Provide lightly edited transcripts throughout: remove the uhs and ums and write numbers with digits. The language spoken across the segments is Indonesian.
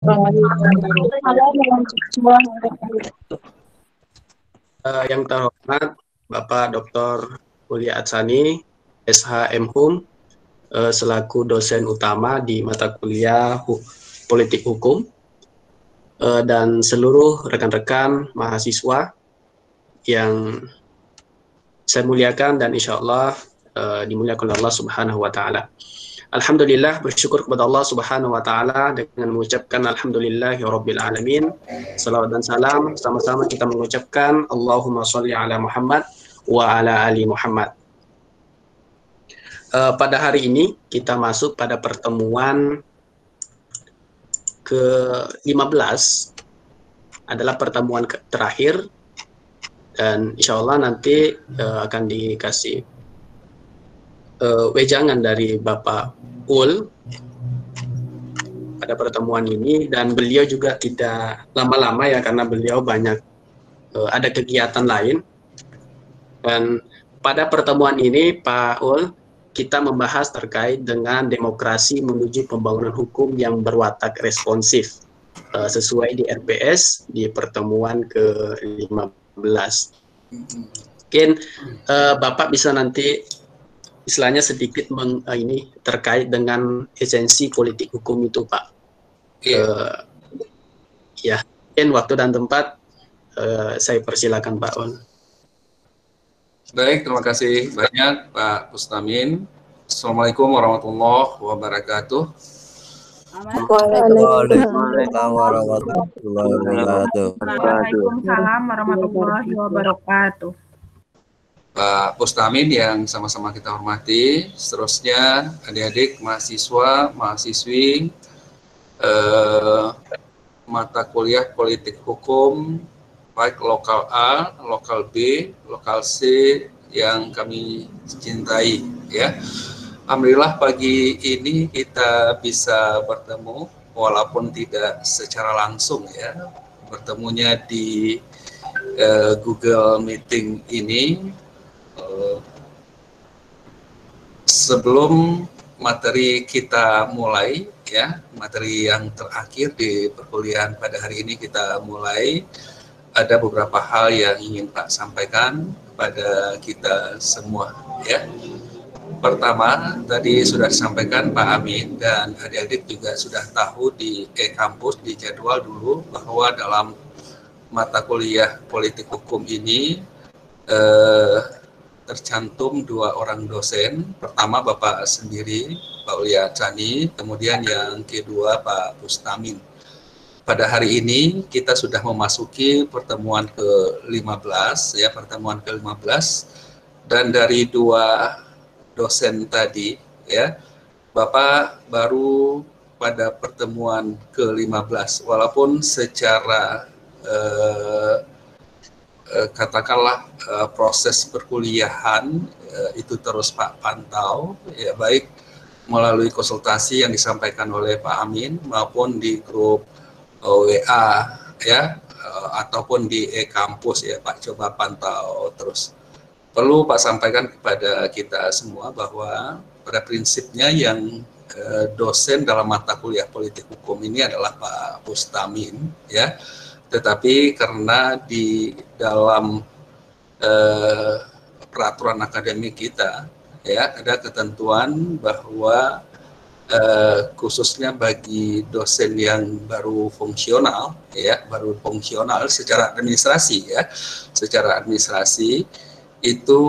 Yang terhormat Bapak Dr. Uli Atsani, SH MHum, selaku dosen utama di mata kuliah Politik Hukum, dan seluruh rekan-rekan mahasiswa yang saya muliakan dan insya Allah dimuliakan Allah Subhanahu wa Ta'ala. Alhamdulillah, bersyukur kepada Allah Subhanahu wa Ta'ala dengan mengucapkan Alhamdulillahirabbil alamin. Salawat dan salam sama-sama kita mengucapkan Allahumma sholli ala Muhammad wa ala ali Muhammad. Pada hari ini kita masuk pada pertemuan ke-15, adalah pertemuan terakhir, dan insya Allah nanti akan dikasih wejangan dari Bapak Ul pada pertemuan ini, dan beliau juga tidak lama-lama ya karena beliau banyak ada kegiatan lain. Dan pada pertemuan ini Pak Ul, kita membahas terkait dengan demokrasi menuju pembangunan hukum yang berwatak responsif sesuai di RPS di pertemuan ke-15. Mungkin Bapak bisa nanti istilahnya sedikit ini terkait dengan esensi politik hukum itu, Pak. Ya, mungkin waktu dan tempat saya persilakan Pak On. Baik, terima kasih banyak Pak Bustamin. Assalamualaikum warahmatullahi wabarakatuh. Waalaikumsalam warahmatullahi wabarakatuh. Waalaikumsalam warahmatullahi wabarakatuh. Pak Bustamin yang sama-sama kita hormati, seterusnya adik-adik mahasiswa, mahasiswi mata kuliah politik hukum, baik lokal A, lokal B, lokal C yang kami cintai ya. Alhamdulillah pagi ini kita bisa bertemu walaupun tidak secara langsung ya. Bertemunya di Google Meeting ini. Sebelum materi kita mulai ya, materi yang terakhir di perkuliahan pada hari ini kita mulai, ada beberapa hal yang ingin Pak sampaikan kepada kita semua ya. Pertama, tadi sudah disampaikan Pak Amin dan adik-adik juga sudah tahu di e-kampus, di jadwal dulu bahwa dalam mata kuliah politik hukum ini tercantum 2 orang dosen. Pertama Bapak sendiri, Pak Uli Atsani, kemudian yang kedua Pak Bustamin. Pada hari ini kita sudah memasuki pertemuan ke-15 ya, pertemuan ke-15, dan dari 2 dosen tadi ya, Bapak baru pada pertemuan ke-15 walaupun secara katakanlah proses perkuliahan itu terus Pak pantau ya, baik melalui konsultasi yang disampaikan oleh Pak Amin maupun di grup WA ya, ataupun di e-kampus ya Pak, coba pantau terus. Perlu Pak sampaikan kepada kita semua bahwa pada prinsipnya yang dosen dalam mata kuliah politik hukum ini adalah Pak Bustamin ya. Tetapi karena di dalam peraturan akademik kita ya ada ketentuan bahwa khususnya bagi dosen yang baru fungsional ya, baru fungsional secara administrasi ya, secara administrasi itu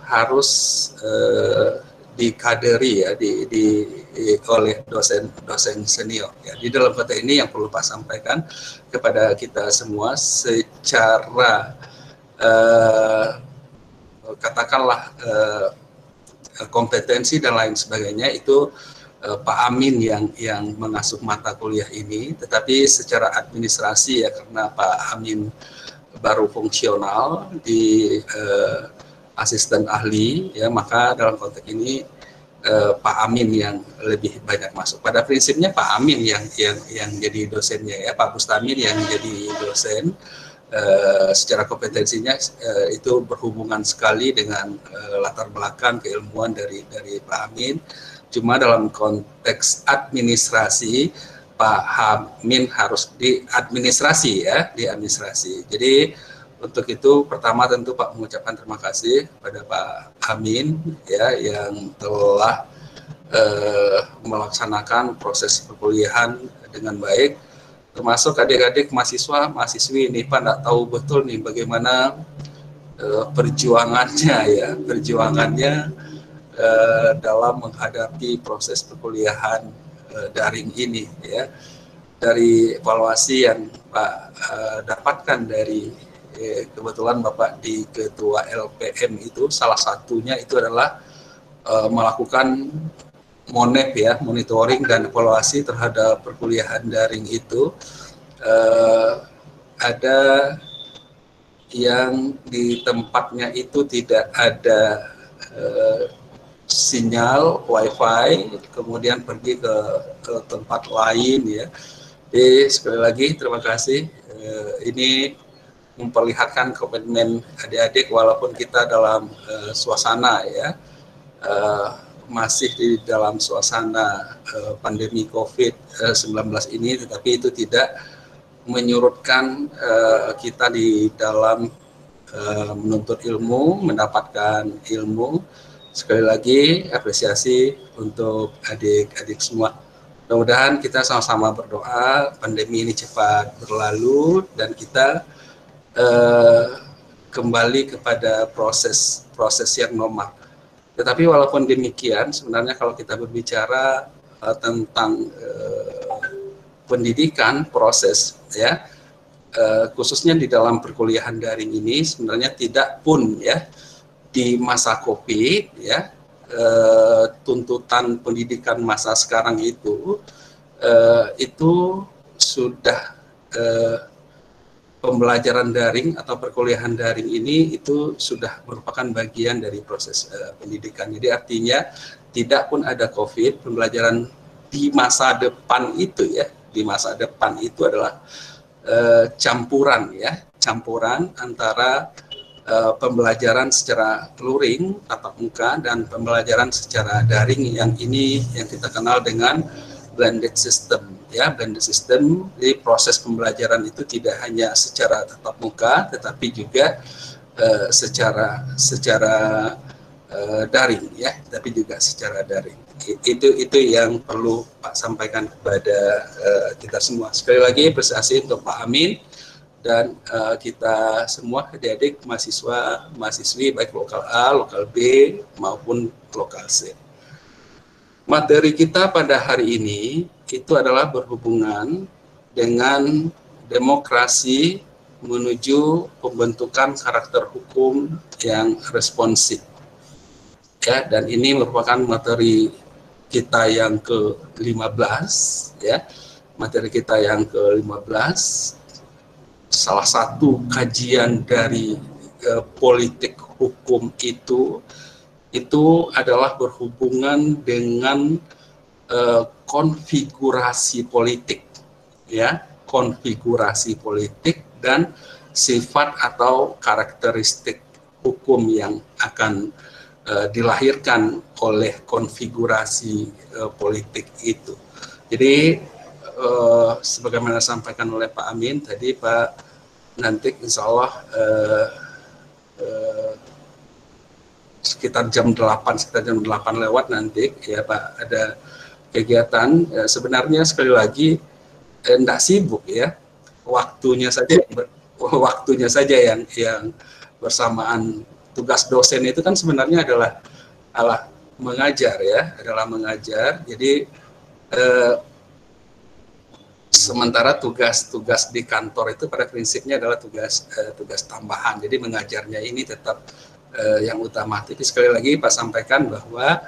harus dikaderi ya oleh dosen senior ya. Di dalam konteks ini yang perlu Pak sampaikan kepada kita semua secara katakanlah kompetensi dan lain sebagainya itu Pak Amin yang mengasuh mata kuliah ini, tetapi secara administrasi ya karena Pak Amin baru fungsional di asisten ahli ya, maka dalam konteks ini Pak Amin yang lebih banyak masuk. Pada prinsipnya Pak Amin yang jadi dosennya ya, Pak Bustamin yang jadi dosen. Secara kompetensinya itu berhubungan sekali dengan latar belakang keilmuan dari Pak Amin. Cuma dalam konteks administrasi Pak Amin harus di administrasi ya, di administrasi. Jadi untuk itu pertama tentu Pak mengucapkan terima kasih kepada Pak Amin ya yang telah melaksanakan proses perkuliahan dengan baik, termasuk adik-adik mahasiswi ini Pak nggak tahu betul nih bagaimana perjuangannya dalam menghadapi proses perkuliahan daring ini ya. Dari evaluasi yang Pak dapatkan dari kebetulan Bapak di Ketua LPM itu salah satunya itu adalah melakukan MONEP ya, monitoring dan evaluasi terhadap perkuliahan daring itu. Ada yang di tempatnya itu tidak ada sinyal WiFi, kemudian pergi ke tempat lain ya. Jadi sekali lagi terima kasih. Ini memperlihatkan komitmen adik-adik walaupun kita dalam suasana ya masih di dalam suasana pandemi COVID-19 ini, tetapi itu tidak menyurutkan kita di dalam menuntut ilmu, mendapatkan ilmu. Sekali lagi apresiasi untuk adik-adik semua. Mudah-mudahan kita sama-sama berdoa pandemi ini cepat berlalu dan kita kembali kepada proses yang normal. Tetapi walaupun demikian, sebenarnya kalau kita berbicara tentang pendidikan, proses ya, khususnya di dalam perkuliahan daring ini sebenarnya tidak pun ya di masa COVID ya, tuntutan pendidikan masa sekarang itu sudah pembelajaran daring atau perkuliahan daring ini itu sudah merupakan bagian dari proses pendidikan. Jadi artinya tidak pun ada COVID, pembelajaran di masa depan itu ya, di masa depan itu adalah campuran antara pembelajaran secara luring tatap muka dan pembelajaran secara daring yang ini yang kita kenal dengan blended system ya. Blended system, jadi proses pembelajaran itu tidak hanya secara tatap muka tetapi juga secara daring ya, tapi juga secara daring. Itu yang perlu Pak sampaikan kepada kita semua. Sekali lagi apresiasi untuk Pak Amin dan kita semua adik-adik mahasiswi baik lokal A, lokal B maupun lokal C. Materi kita pada hari ini itu adalah berhubungan dengan demokrasi menuju pembentukan karakter hukum yang responsif. Ya, dan ini merupakan materi kita yang ke-15 ya. Materi kita yang ke-15, salah satu kajian dari politik hukum itu adalah berhubungan dengan konfigurasi politik ya, konfigurasi politik dan sifat atau karakteristik hukum yang akan dilahirkan oleh konfigurasi politik itu. Jadi sebagaimana disampaikan oleh Pak Amin tadi, Pak, nanti insya Allah sekitar jam 8 lewat nanti ya Pak ada kegiatan. Sebenarnya sekali lagi enggak sibuk ya, waktunya saja yang bersamaan. Tugas dosen itu kan sebenarnya adalah mengajar ya, jadi sementara tugas di kantor itu pada prinsipnya adalah tugas tambahan, jadi mengajarnya ini tetap yang utama. Tapi sekali lagi Pak sampaikan bahwa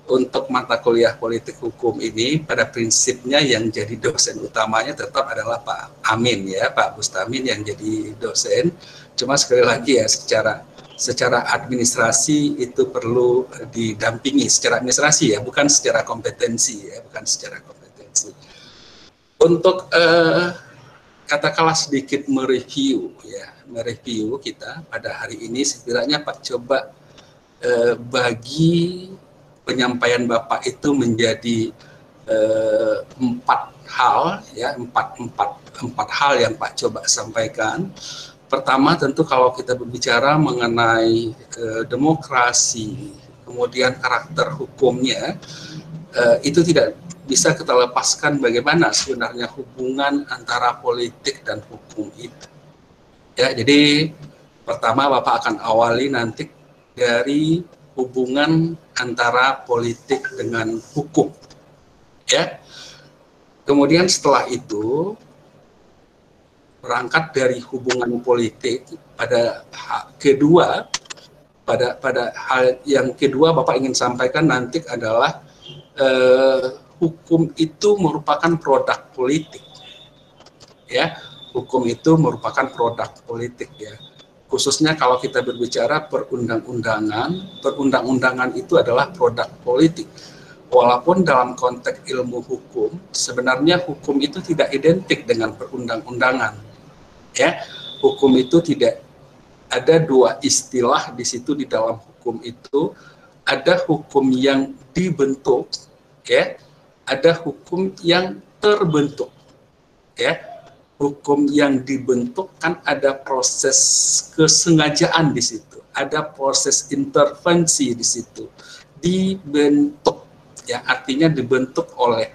untuk mata kuliah politik hukum ini pada prinsipnya yang jadi dosen utamanya tetap adalah Pak Amin ya, Pak Bustamin yang jadi dosen. Cuma sekali lagi ya secara administrasi itu perlu didampingi secara administrasi ya, bukan secara kompetensi ya, Untuk katakanlah sedikit mereview kita pada hari ini, setidaknya Pak coba bagi penyampaian Bapak itu menjadi empat hal ya, empat hal yang Pak coba sampaikan. Pertama tentu kalau kita berbicara mengenai demokrasi, kemudian karakter hukumnya, itu tidak bisa kita lepaskan bagaimana sebenarnya hubungan antara politik dan hukum itu. Ya, jadi pertama Bapak akan awali nanti dari hubungan antara politik dengan hukum. Ya. Kemudian setelah itu berangkat dari hubungan politik pada hal yang kedua Bapak ingin sampaikan nanti adalah hukum itu merupakan produk politik. Ya, hukum itu merupakan produk politik ya. Khususnya kalau kita berbicara perundang-undangan itu adalah produk politik. Walaupun dalam konteks ilmu hukum, sebenarnya hukum itu tidak identik dengan perundang-undangan. Ya, hukum itu tidak ada dua istilah di situ di dalam hukum itu. Ada hukum yang dibentuk, ya, ada hukum yang terbentuk. Ya, hukum yang dibentuk kan ada proses kesengajaan di situ, ada proses intervensi di situ, dibentuk. Ya, artinya dibentuk oleh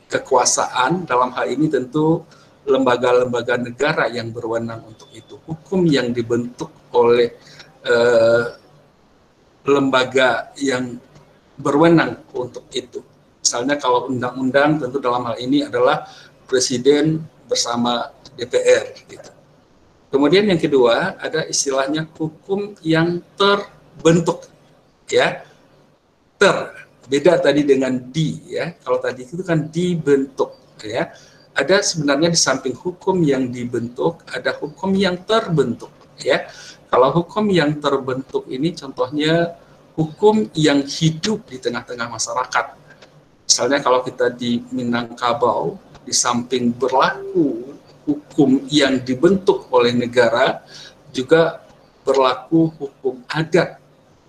kekuasaan, dalam hal ini tentu lembaga-lembaga negara yang berwenang untuk itu. Hukum yang dibentuk oleh lembaga yang berwenang untuk itu. Misalnya kalau undang-undang tentu dalam hal ini adalah Presiden bersama DPR. Gitu. Kemudian yang kedua ada istilahnya hukum yang terbentuk. Ya, beda tadi dengan ya. Kalau tadi itu kan dibentuk, ya. Ada sebenarnya di samping hukum yang dibentuk, ada hukum yang terbentuk, ya. Kalau hukum yang terbentuk ini contohnya hukum yang hidup di tengah-tengah masyarakat. Misalnya kalau kita di Minangkabau, di samping berlaku hukum yang dibentuk oleh negara, juga berlaku hukum adat,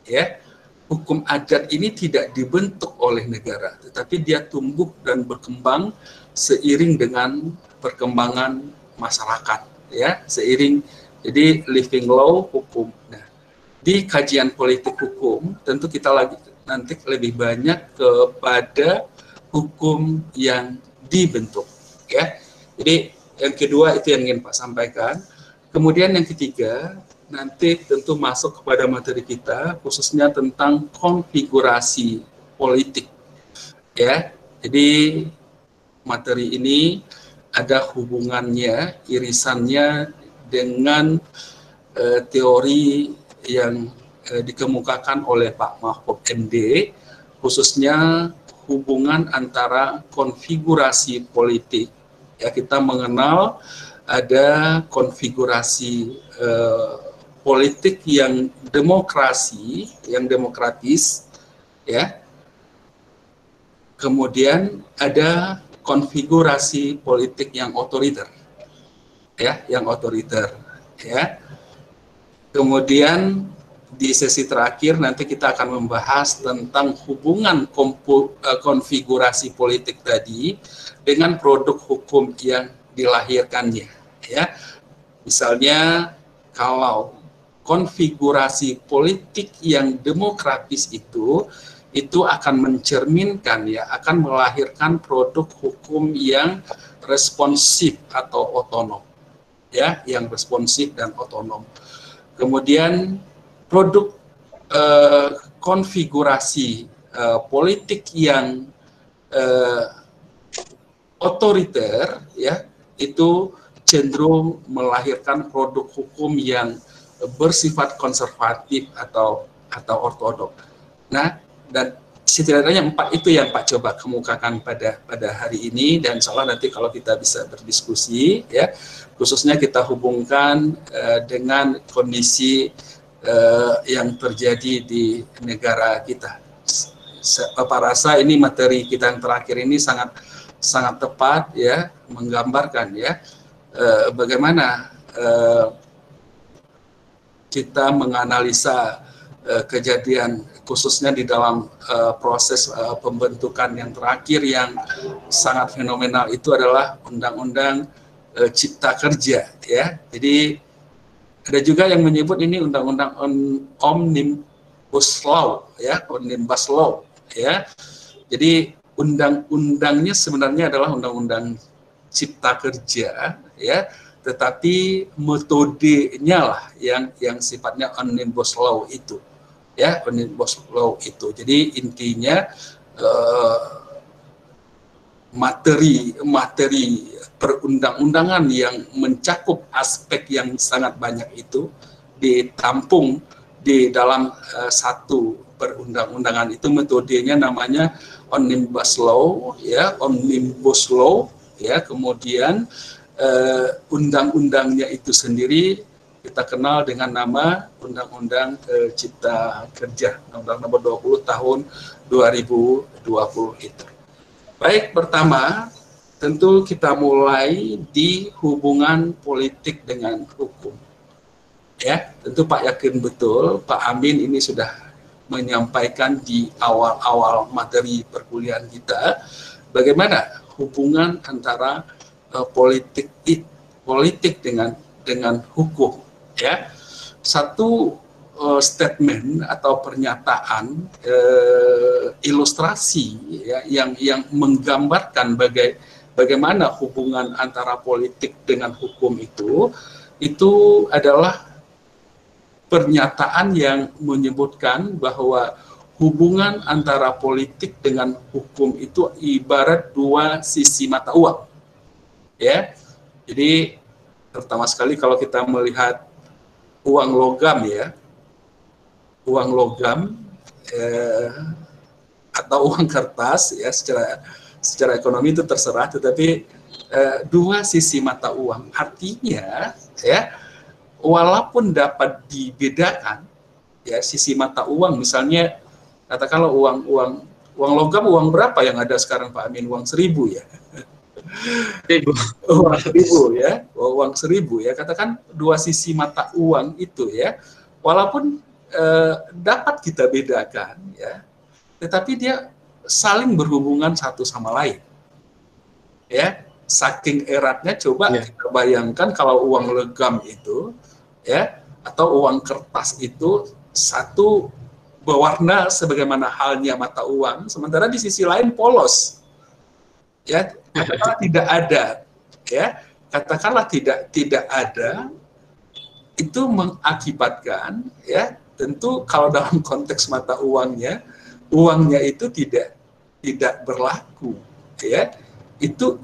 ya. Hukum adat ini tidak dibentuk oleh negara, tetapi dia tumbuh dan berkembang seiring dengan perkembangan masyarakat, ya, seiring. Jadi living law hukum. Nah, di kajian politik hukum tentu kita nanti lebih banyak kepada hukum yang dibentuk, ya. Jadi yang kedua itu yang ingin Pak sampaikan. Kemudian yang ketiga nanti tentu masuk kepada materi kita, khususnya tentang konfigurasi politik. Ya, jadi materi ini ada hubungannya, irisannya dengan teori yang dikemukakan oleh Pak Mahfud MD, khususnya hubungan antara konfigurasi politik. Ya, kita mengenal ada konfigurasi politik yang demokrasi, yang demokratis, ya. Kemudian ada konfigurasi politik yang otoriter, ya, yang otoriter, ya. Kemudian di sesi terakhir nanti kita akan membahas tentang hubungan konfigurasi politik tadi dengan produk hukum yang dilahirkannya, ya. Misalnya kalau konfigurasi politik yang demokratis itu akan mencerminkan, ya, akan melahirkan produk hukum yang responsif atau otonom, ya, yang responsif dan otonom. Kemudian produk konfigurasi politik yang otoriter, ya, itu cenderung melahirkan produk hukum yang bersifat konservatif atau ortodok. Nah, dan setidaknya 4 itu yang Pak coba kemukakan pada hari ini, dan insya Allah nanti kalau kita bisa berdiskusi, ya, khususnya kita hubungkan dengan kondisi yang terjadi di negara kita. Bapak rasa ini materi kita yang terakhir ini sangat tepat, ya, menggambarkan, ya, bagaimana kita menganalisa kejadian khususnya di dalam proses pembentukan yang terakhir yang sangat fenomenal itu adalah Undang-Undang Cipta Kerja, ya. Jadi ada juga yang menyebut ini Undang-Undang Omnibus Law, ya, Omnibus Law, ya. Jadi undang-undangnya sebenarnya adalah Undang-Undang Cipta Kerja, ya, tetapi metodenya lah yang sifatnya Omnibus Law itu, ya, Omnibus Law itu. Jadi intinya materi perundang-undangan yang mencakup aspek yang sangat banyak itu ditampung di dalam satu perundang-undangan itu. Metodenya namanya Omnibus Law, ya, Omnibus Law, ya. Kemudian undang-undangnya itu sendiri kita kenal dengan nama Undang-Undang Cipta Kerja, Undang-Undang Nomor 20 Tahun 2020 itu. Baik, pertama tentu kita mulai di hubungan politik dengan hukum. Ya, tentu Pak yakin betul Pak Amin ini sudah menyampaikan di awal-awal materi perkuliahan kita bagaimana hubungan antara politik dengan hukum, ya. Satu statement atau pernyataan ilustrasi, ya, yang menggambarkan bagaimana hubungan antara politik dengan hukum itu adalah pernyataan yang menyebutkan bahwa hubungan antara politik dengan hukum itu ibarat dua sisi mata uang, ya. Jadi pertama sekali kalau kita melihat uang logam, ya, uang logam atau uang kertas, ya, secara ekonomi itu terserah, tetapi dua sisi mata uang artinya, ya, walaupun dapat dibedakan, ya, sisi mata uang, misalnya katakanlah uang logam, uang berapa yang ada sekarang Pak Amin? Uang 1.000, ya. Uang 1.000, ya, uang 1.000, ya. Katakan dua sisi mata uang itu, ya, walaupun dapat kita bedakan, ya, tetapi dia saling berhubungan satu sama lain, ya. Saking eratnya, coba kita bayangkan kalau uang logam itu, ya, atau uang kertas itu satu berwarna sebagaimana halnya mata uang, sementara di sisi lain polos, ya. Katakanlah tidak ada, ya, katakanlah tidak ada, itu mengakibatkan, ya, tentu kalau dalam konteks mata uangnya itu tidak berlaku, ya. Itu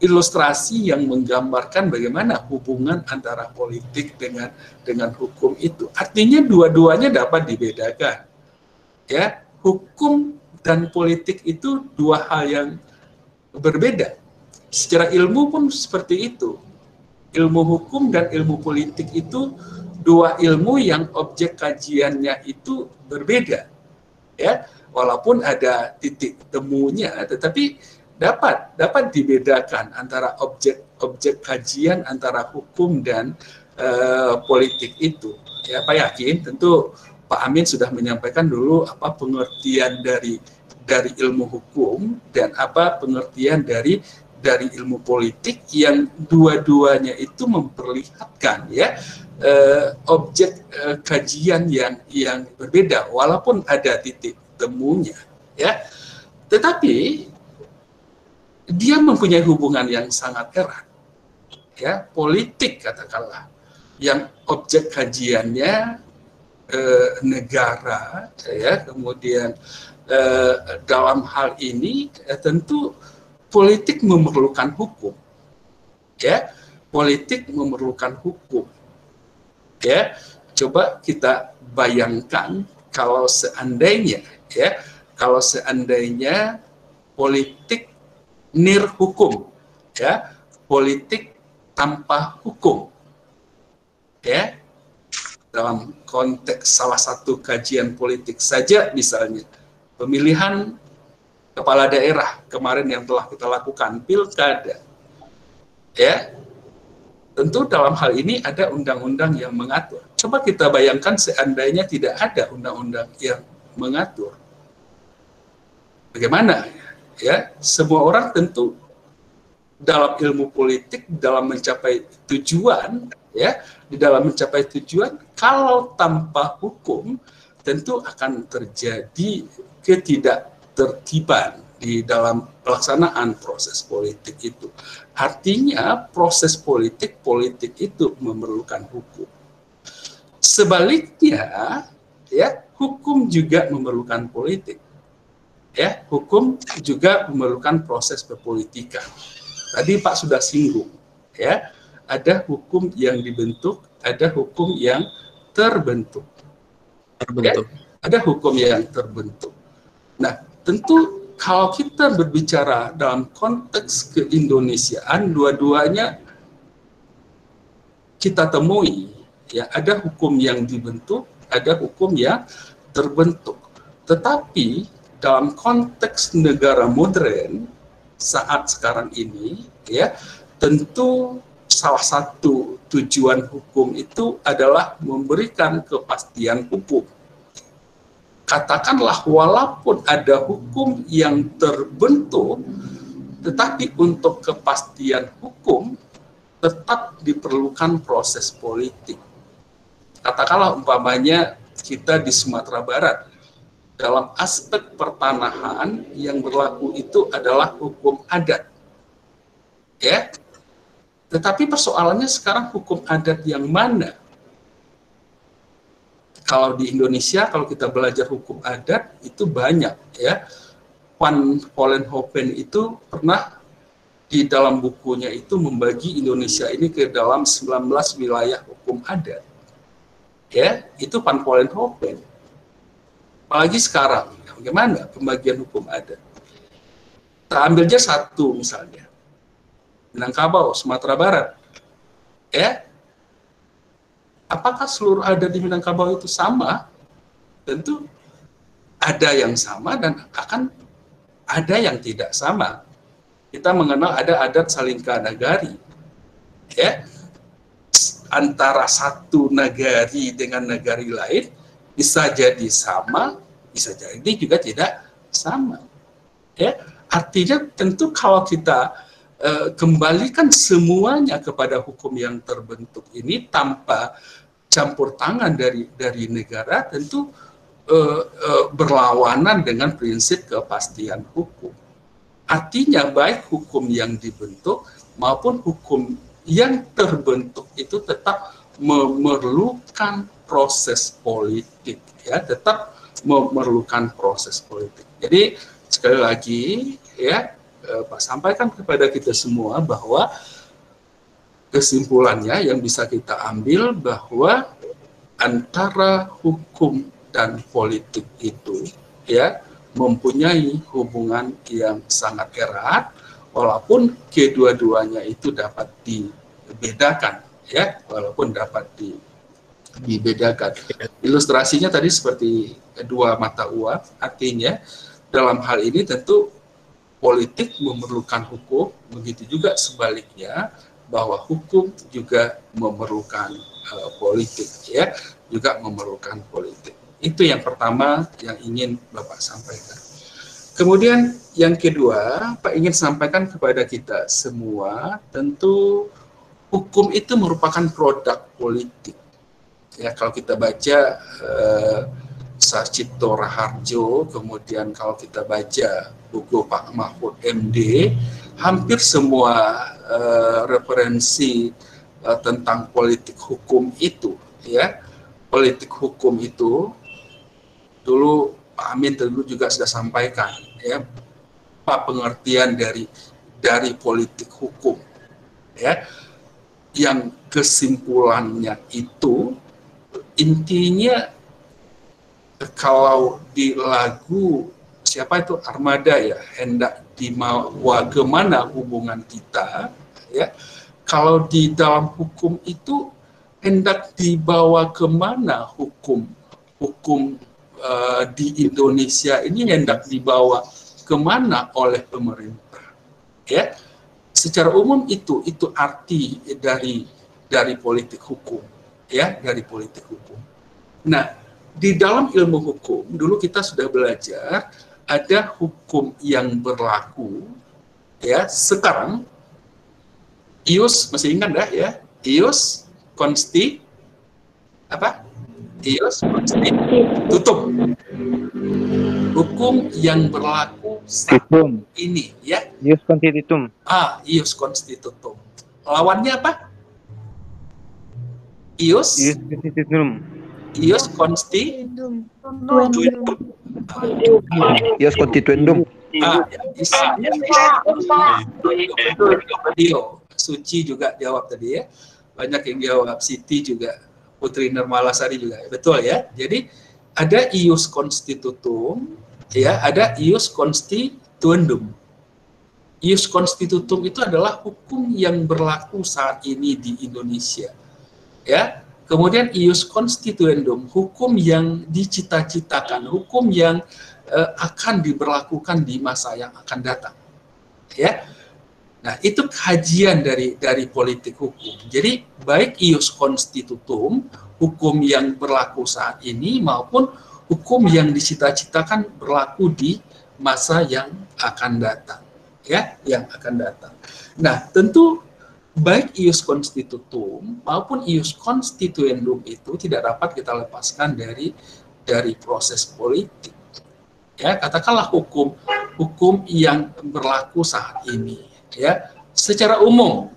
ilustrasi yang menggambarkan bagaimana hubungan antara politik dengan hukum itu. Artinya dua-duanya dapat dibedakan, ya. Hukum dan politik itu dua hal yang berbeda. Secara ilmu pun seperti itu. Ilmu hukum dan ilmu politik itu dua ilmu yang objek kajiannya itu berbeda, ya. Walaupun ada titik temunya, tetapi dapat dibedakan antara objek kajian antara hukum dan politik itu. Ya, Pak yakin tentu Pak Amin sudah menyampaikan dulu apa pengertian dari ilmu hukum dan apa pengertian dari ilmu politik, yang dua-duanya itu memperlihatkan, ya, objek kajian yang berbeda walaupun ada titik temunya, ya. Tetapi dia mempunyai hubungan yang sangat erat, ya. Politik katakanlah yang objek kajiannya negara, ya, kemudian dalam hal ini tentu politik memerlukan hukum, ya. Politik memerlukan hukum, ya. Coba kita bayangkan kalau seandainya, ya, politik nir hukum, ya, politik tanpa hukum, ya. Dalam konteks salah satu kajian politik saja, misalnya pemilihan kepala daerah kemarin yang telah kita lakukan, pilkada, ya. tentu dalam hal ini ada undang-undang yang mengatur. Coba kita bayangkan seandainya tidak ada undang-undang yang mengatur. Bagaimana? Ya, semua orang tentu dalam ilmu politik, dalam mencapai tujuan, ya, di dalam mencapai tujuan, kalau tanpa hukum, tentu akan terjadi ketidaktertiban di dalam pelaksanaan proses politik itu. Artinya proses politik itu memerlukan hukum. Sebaliknya, ya, hukum juga memerlukan politik. Ya, hukum juga memerlukan proses perpolitikan. Tadi Pak sudah singgung, ya, ada hukum yang dibentuk, ada hukum yang terbentuk. Ya, ada hukum yang terbentuk. Nah, tentu kalau kita berbicara dalam konteks keindonesiaan, dua-duanya kita temui, ya, ada hukum yang dibentuk, ada hukum yang terbentuk. Tetapi dalam konteks negara modern saat sekarang ini, ya, tentu salah satu tujuan hukum itu adalah memberikan kepastian hukum. Katakanlah walaupun ada hukum yang terbentuk, tetapi untuk kepastian hukum tetap diperlukan proses politik. Katakanlah umpamanya kita di Sumatera Barat, dalam aspek pertanahan yang berlaku itu adalah hukum adat. Ya. Tetapi persoalannya sekarang hukum adat yang mana? Kalau di Indonesia, kalau kita belajar hukum adat itu banyak, ya. Van Vollenhoven itu pernah di dalam bukunya itu membagi Indonesia ini ke dalam 19 wilayah hukum adat. Ya, itu Van Vollenhoven. Apalagi sekarang, bagaimana pembagian hukum adat? Kita ambil aja satu misalnya, Minangkabau, Sumatera Barat. Ya, apakah seluruh adat di Minangkabau itu sama? Tentu ada yang sama dan akan ada yang tidak sama. Kita mengenal ada adat Salingka Nagari. Ya, antara satu nagari dengan nagari lain bisa jadi sama, bisa jadi juga tidak sama. Ya, artinya tentu kalau kita kembalikan semuanya kepada hukum yang terbentuk ini tanpa campur tangan dari negara, tentu berlawanan dengan prinsip kepastian hukum. Artinya baik hukum yang dibentuk maupun hukum yang terbentuk itu tetap memerlukan proses politik, ya, tetap memerlukan proses politik. Jadi sekali lagi, ya, Pak sampaikan kepada kita semua bahwa kesimpulannya yang bisa kita ambil bahwa antara hukum dan politik itu, ya, mempunyai hubungan yang sangat erat, walaupun kedua-duanya itu dapat dibedakan, ya, walaupun dapat dibedakan. Ilustrasinya tadi seperti dua mata uang, artinya dalam hal ini tentu politik memerlukan hukum, begitu juga sebaliknya bahwa hukum juga memerlukan politik, ya, juga memerlukan politik. Itu yang pertama yang ingin Bapak sampaikan. Kemudian yang kedua, Pak ingin sampaikan kepada kita semua, tentu hukum itu merupakan produk politik. Ya, kalau kita baca Sacipto Raharjo, kemudian kalau kita baca buku Pak Mahfud MD, hampir semua referensi tentang politik hukum itu, ya, politik hukum itu dulu Pak Amin dulu juga sudah sampaikan, ya, apa pengertian dari politik hukum, ya, yang kesimpulannya itu intinya kalau di lagu siapa itu Armada, ya, hendak dibawa kemana hubungan kita, ya, kalau di dalam hukum itu hendak dibawa kemana hukum di Indonesia ini hendak dibawa kemana oleh pemerintah, ya. Secara umum itu arti dari dari politik hukum, ya, dari politik hukum. Nah, di dalam ilmu hukum dulu kita sudah belajar ada hukum yang berlaku, ya. Sekarang ius, masih ingat dah ya, ius consti apa? Ius constitutum. Hukum yang berlaku saat ini, ya. Ius constitutum. Ius constitutum. Lawannya apa? Ius constitutum. Ius constituendum. Ius constituendum. Suci juga jawab tadi ya. Banyak yang jawab, Siti juga, Putri Nirmalasari juga. Betul ya. Jadi ada ius constitutum, ya, ada ius constituendum. Ius constitutum itu adalah hukum yang berlaku saat ini di Indonesia. Ya. Kemudian ius constituendum, hukum yang dicita-citakan, hukum yang akan diberlakukan di masa yang akan datang. Ya. Nah, itu kajian dari politik hukum. Jadi baik ius constitutum, hukum yang berlaku saat ini, maupun hukum yang dicita-citakan berlaku di masa yang akan datang, ya, yang akan datang. Nah, tentu baik ius constitutum maupun ius constituendum itu tidak dapat kita lepaskan dari proses politik. Ya, katakanlah hukum yang berlaku saat ini, ya, secara umum,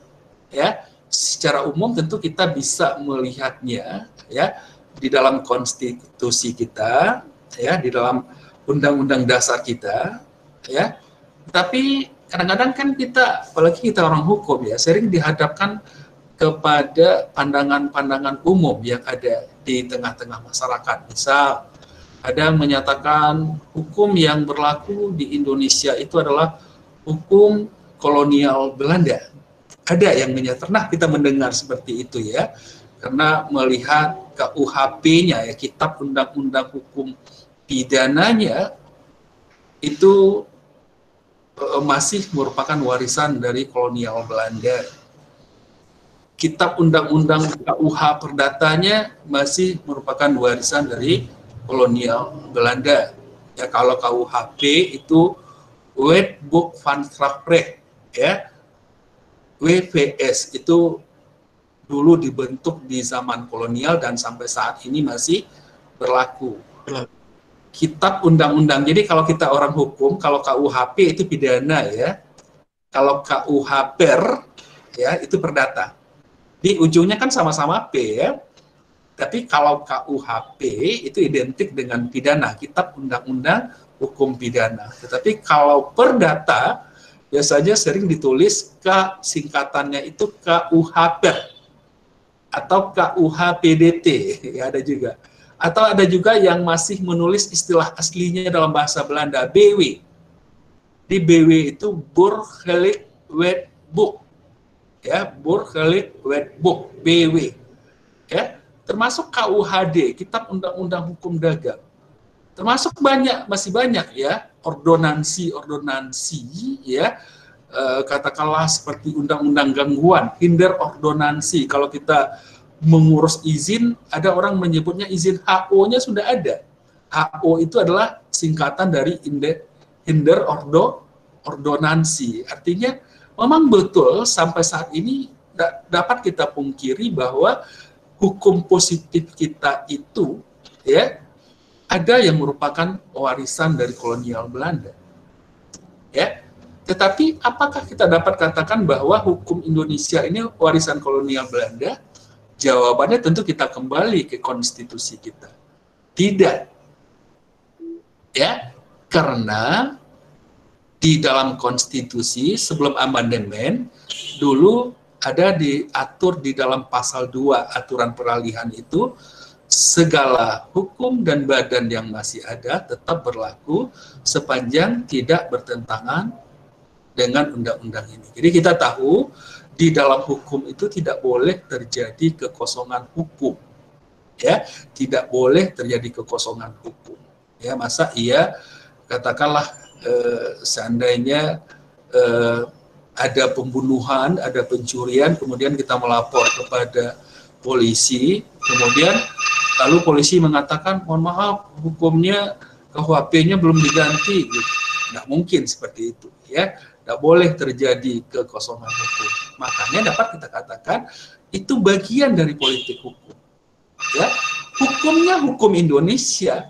ya. Secara umum tentu kita bisa melihatnya, ya, di dalam konstitusi kita, ya, di dalam undang-undang dasar kita, ya. Tapi kadang-kadang kan kita, apalagi kita orang hukum, ya, sering dihadapkan kepada pandangan-pandangan umum yang ada di tengah-tengah masyarakat. Misal ada yang menyatakan hukum yang berlaku di Indonesia itu adalah hukum kolonial Belanda. Ada yang menyatakan, nah kita mendengar seperti itu ya, karena melihat KUHP-nya, ya, Kitab Undang-Undang Hukum Pidananya itu masih merupakan warisan dari kolonial Belanda. Kitab Undang-Undang KUH Perdatanya masih merupakan warisan dari kolonial Belanda. Ya, kalau KUHP itu Wetboek van Strafrecht, ya. WVS itu dulu dibentuk di zaman kolonial dan sampai saat ini masih berlaku. Kitab undang-undang. Jadi kalau kita orang hukum, kalau KUHP itu pidana, ya. Kalau KUHPer, ya, itu perdata. Di ujungnya kan sama-sama P, ya. Tapi kalau KUHP itu identik dengan pidana, Kitab Undang-Undang Hukum Pidana. Tetapi kalau perdata biasanya sering ditulis singkatannya itu KUHPer atau KUHPDT, ya, ada juga. Atau ada juga yang masih menulis istilah aslinya dalam bahasa Belanda, BW. Di BW itu Burgerlijk Wetboek, ya, Burgerlijk Wetboek, BW, ya, termasuk KUHD, Kitab Undang-Undang Hukum Dagang. Termasuk masih banyak, ya, ordonansi, ya, katakanlah seperti undang-undang gangguan, hinder ordonansi. Kalau kita mengurus izin, ada orang menyebutnya izin HO-nya sudah ada. HO itu adalah singkatan dari hinder ordonansi. Artinya memang betul sampai saat ini dapat kita pungkiri bahwa hukum positif kita itu, ya, ada yang merupakan warisan dari kolonial Belanda, ya. Tetapi apakah kita dapat katakan bahwa hukum Indonesia ini warisan kolonial Belanda? Jawabannya tentu kita kembali ke konstitusi kita. Tidak, ya, karena di dalam konstitusi sebelum amandemen dulu ada diatur di dalam pasal 2 aturan peralihan itu, segala hukum dan badan yang masih ada tetap berlaku sepanjang tidak bertentangan dengan undang-undang ini. Jadi kita tahu di dalam hukum itu tidak boleh terjadi kekosongan hukum, ya, tidak boleh terjadi kekosongan hukum. Ya, masa iya katakanlah seandainya ada pembunuhan, ada pencurian, kemudian kita melapor kepada polisi, kemudian lalu polisi mengatakan, mohon maaf, hukumnya KUHP-nya belum diganti. Gitu. Nggak mungkin seperti itu, ya. Nggak boleh terjadi kekosongan hukum. Makanya dapat kita katakan itu bagian dari politik hukum. Ya, hukumnya hukum Indonesia,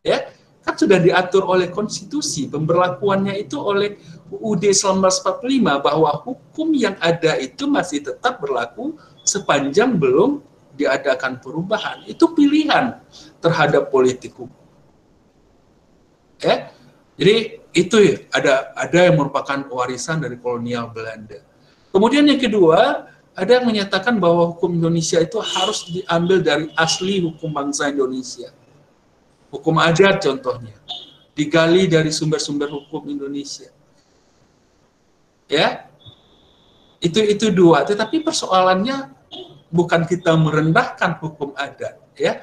ya, kan sudah diatur oleh konstitusi, pemberlakuannya itu oleh UUD 1945 bahwa hukum yang ada itu masih tetap berlaku sepanjang belum diadakan perubahan. Itu pilihan terhadap politik hukum. Ya, jadi itu ada yang merupakan warisan dari kolonial Belanda. Kemudian yang kedua, ada yang menyatakan bahwa hukum Indonesia itu harus diambil dari asli hukum bangsa Indonesia. Hukum adat contohnya, digali dari sumber-sumber hukum Indonesia. Ya, itu dua. Tetapi persoalannya bukan kita merendahkan hukum adat. Ya,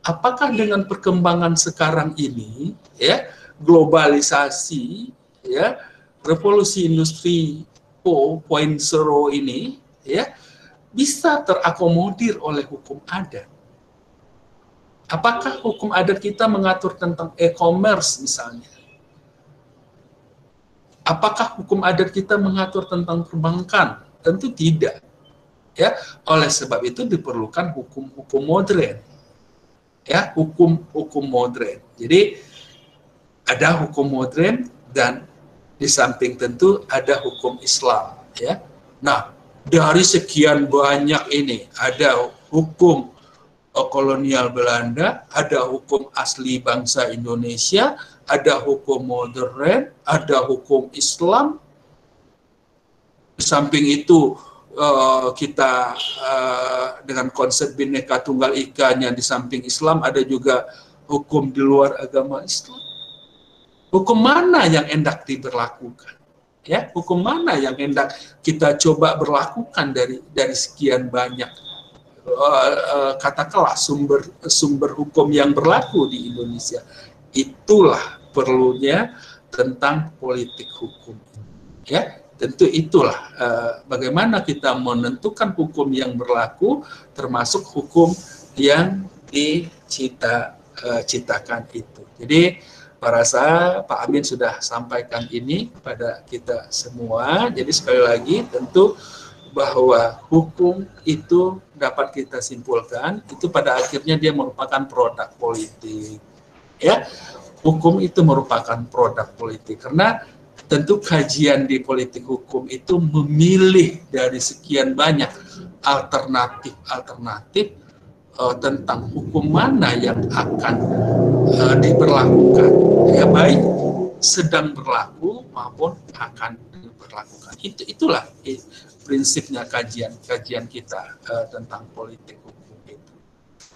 apakah dengan perkembangan sekarang ini, ya, globalisasi, ya, revolusi industri 4.0 ini, ya, bisa terakomodir oleh hukum adat? Apakah hukum adat kita mengatur tentang e-commerce misalnya? Apakah hukum adat kita mengatur tentang perbankan? Tentu tidak. Ya, oleh sebab itu diperlukan hukum-hukum modern. Ya, hukum modern. Jadi ada hukum modern dan di samping tentu ada hukum Islam, ya. Nah, dari sekian banyak ini ada hukum kolonial Belanda, ada hukum asli bangsa Indonesia, ada hukum modern, ada hukum Islam. Di samping itu kita dengan konsep Bhinneka Tunggal Ika-nya di samping Islam ada juga hukum di luar agama Islam. Hukum mana yang hendak diberlakukan? Ya, hukum mana yang hendak kita coba berlakukan dari sekian banyak katakanlah sumber hukum yang berlaku di Indonesia? Itulah perlunya tentang politik hukum. Ya, tentu itulah bagaimana kita menentukan hukum yang berlaku, termasuk hukum yang diciptakan itu. Jadi rasa Pak Amin sudah sampaikan ini kepada kita semua. Jadi sekali lagi tentu bahwa hukum itu dapat kita simpulkan itu pada akhirnya dia merupakan produk politik. Ya, hukum itu merupakan produk politik karena tentu kajian di politik hukum itu memilih dari sekian banyak alternatif tentang hukum mana yang akan diberlakukan, ya, baik sedang berlaku maupun akan diberlakukan. Itulah prinsipnya kajian kita tentang politik hukum itu.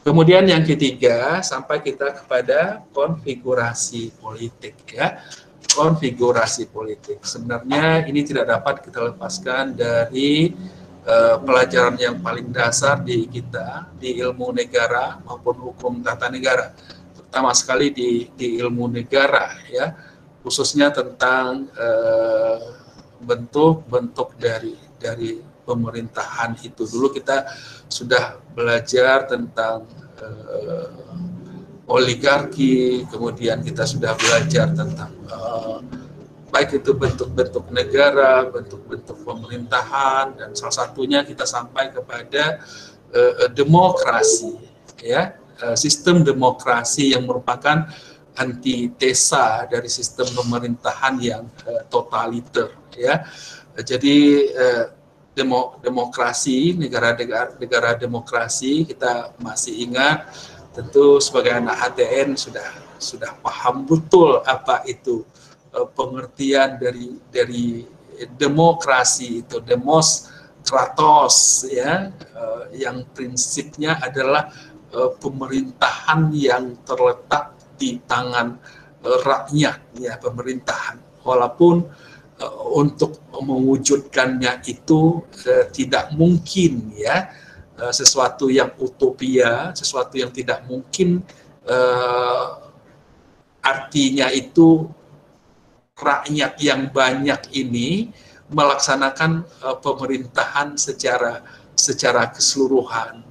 Kemudian yang ketiga, sampai kita kepada konfigurasi politik, ya. Konfigurasi politik. Sebenarnya ini tidak dapat kita lepaskan dari pelajaran yang paling dasar di kita, di ilmu negara maupun hukum tata negara. Pertama sekali di ilmu negara, ya, khususnya tentang bentuk-bentuk dari pemerintahan itu. Dulu kita sudah belajar tentang oligarki, kemudian kita sudah belajar tentang baik itu bentuk-bentuk negara, bentuk-bentuk pemerintahan, dan salah satunya kita sampai kepada demokrasi, ya, sistem demokrasi yang merupakan antitesa dari sistem pemerintahan yang totaliter, ya. Jadi demokrasi, negara demokrasi, kita masih ingat tentu sebagai anak HTN sudah paham betul apa itu pengertian dari demokrasi itu, demos kratos, ya, yang prinsipnya adalah pemerintahan yang terletak di tangan rakyat, ya, pemerintahan. Walaupun untuk mewujudkannya itu tidak mungkin, ya, sesuatu yang utopia, sesuatu yang tidak mungkin, artinya itu rakyat yang banyak ini melaksanakan pemerintahan secara keseluruhan.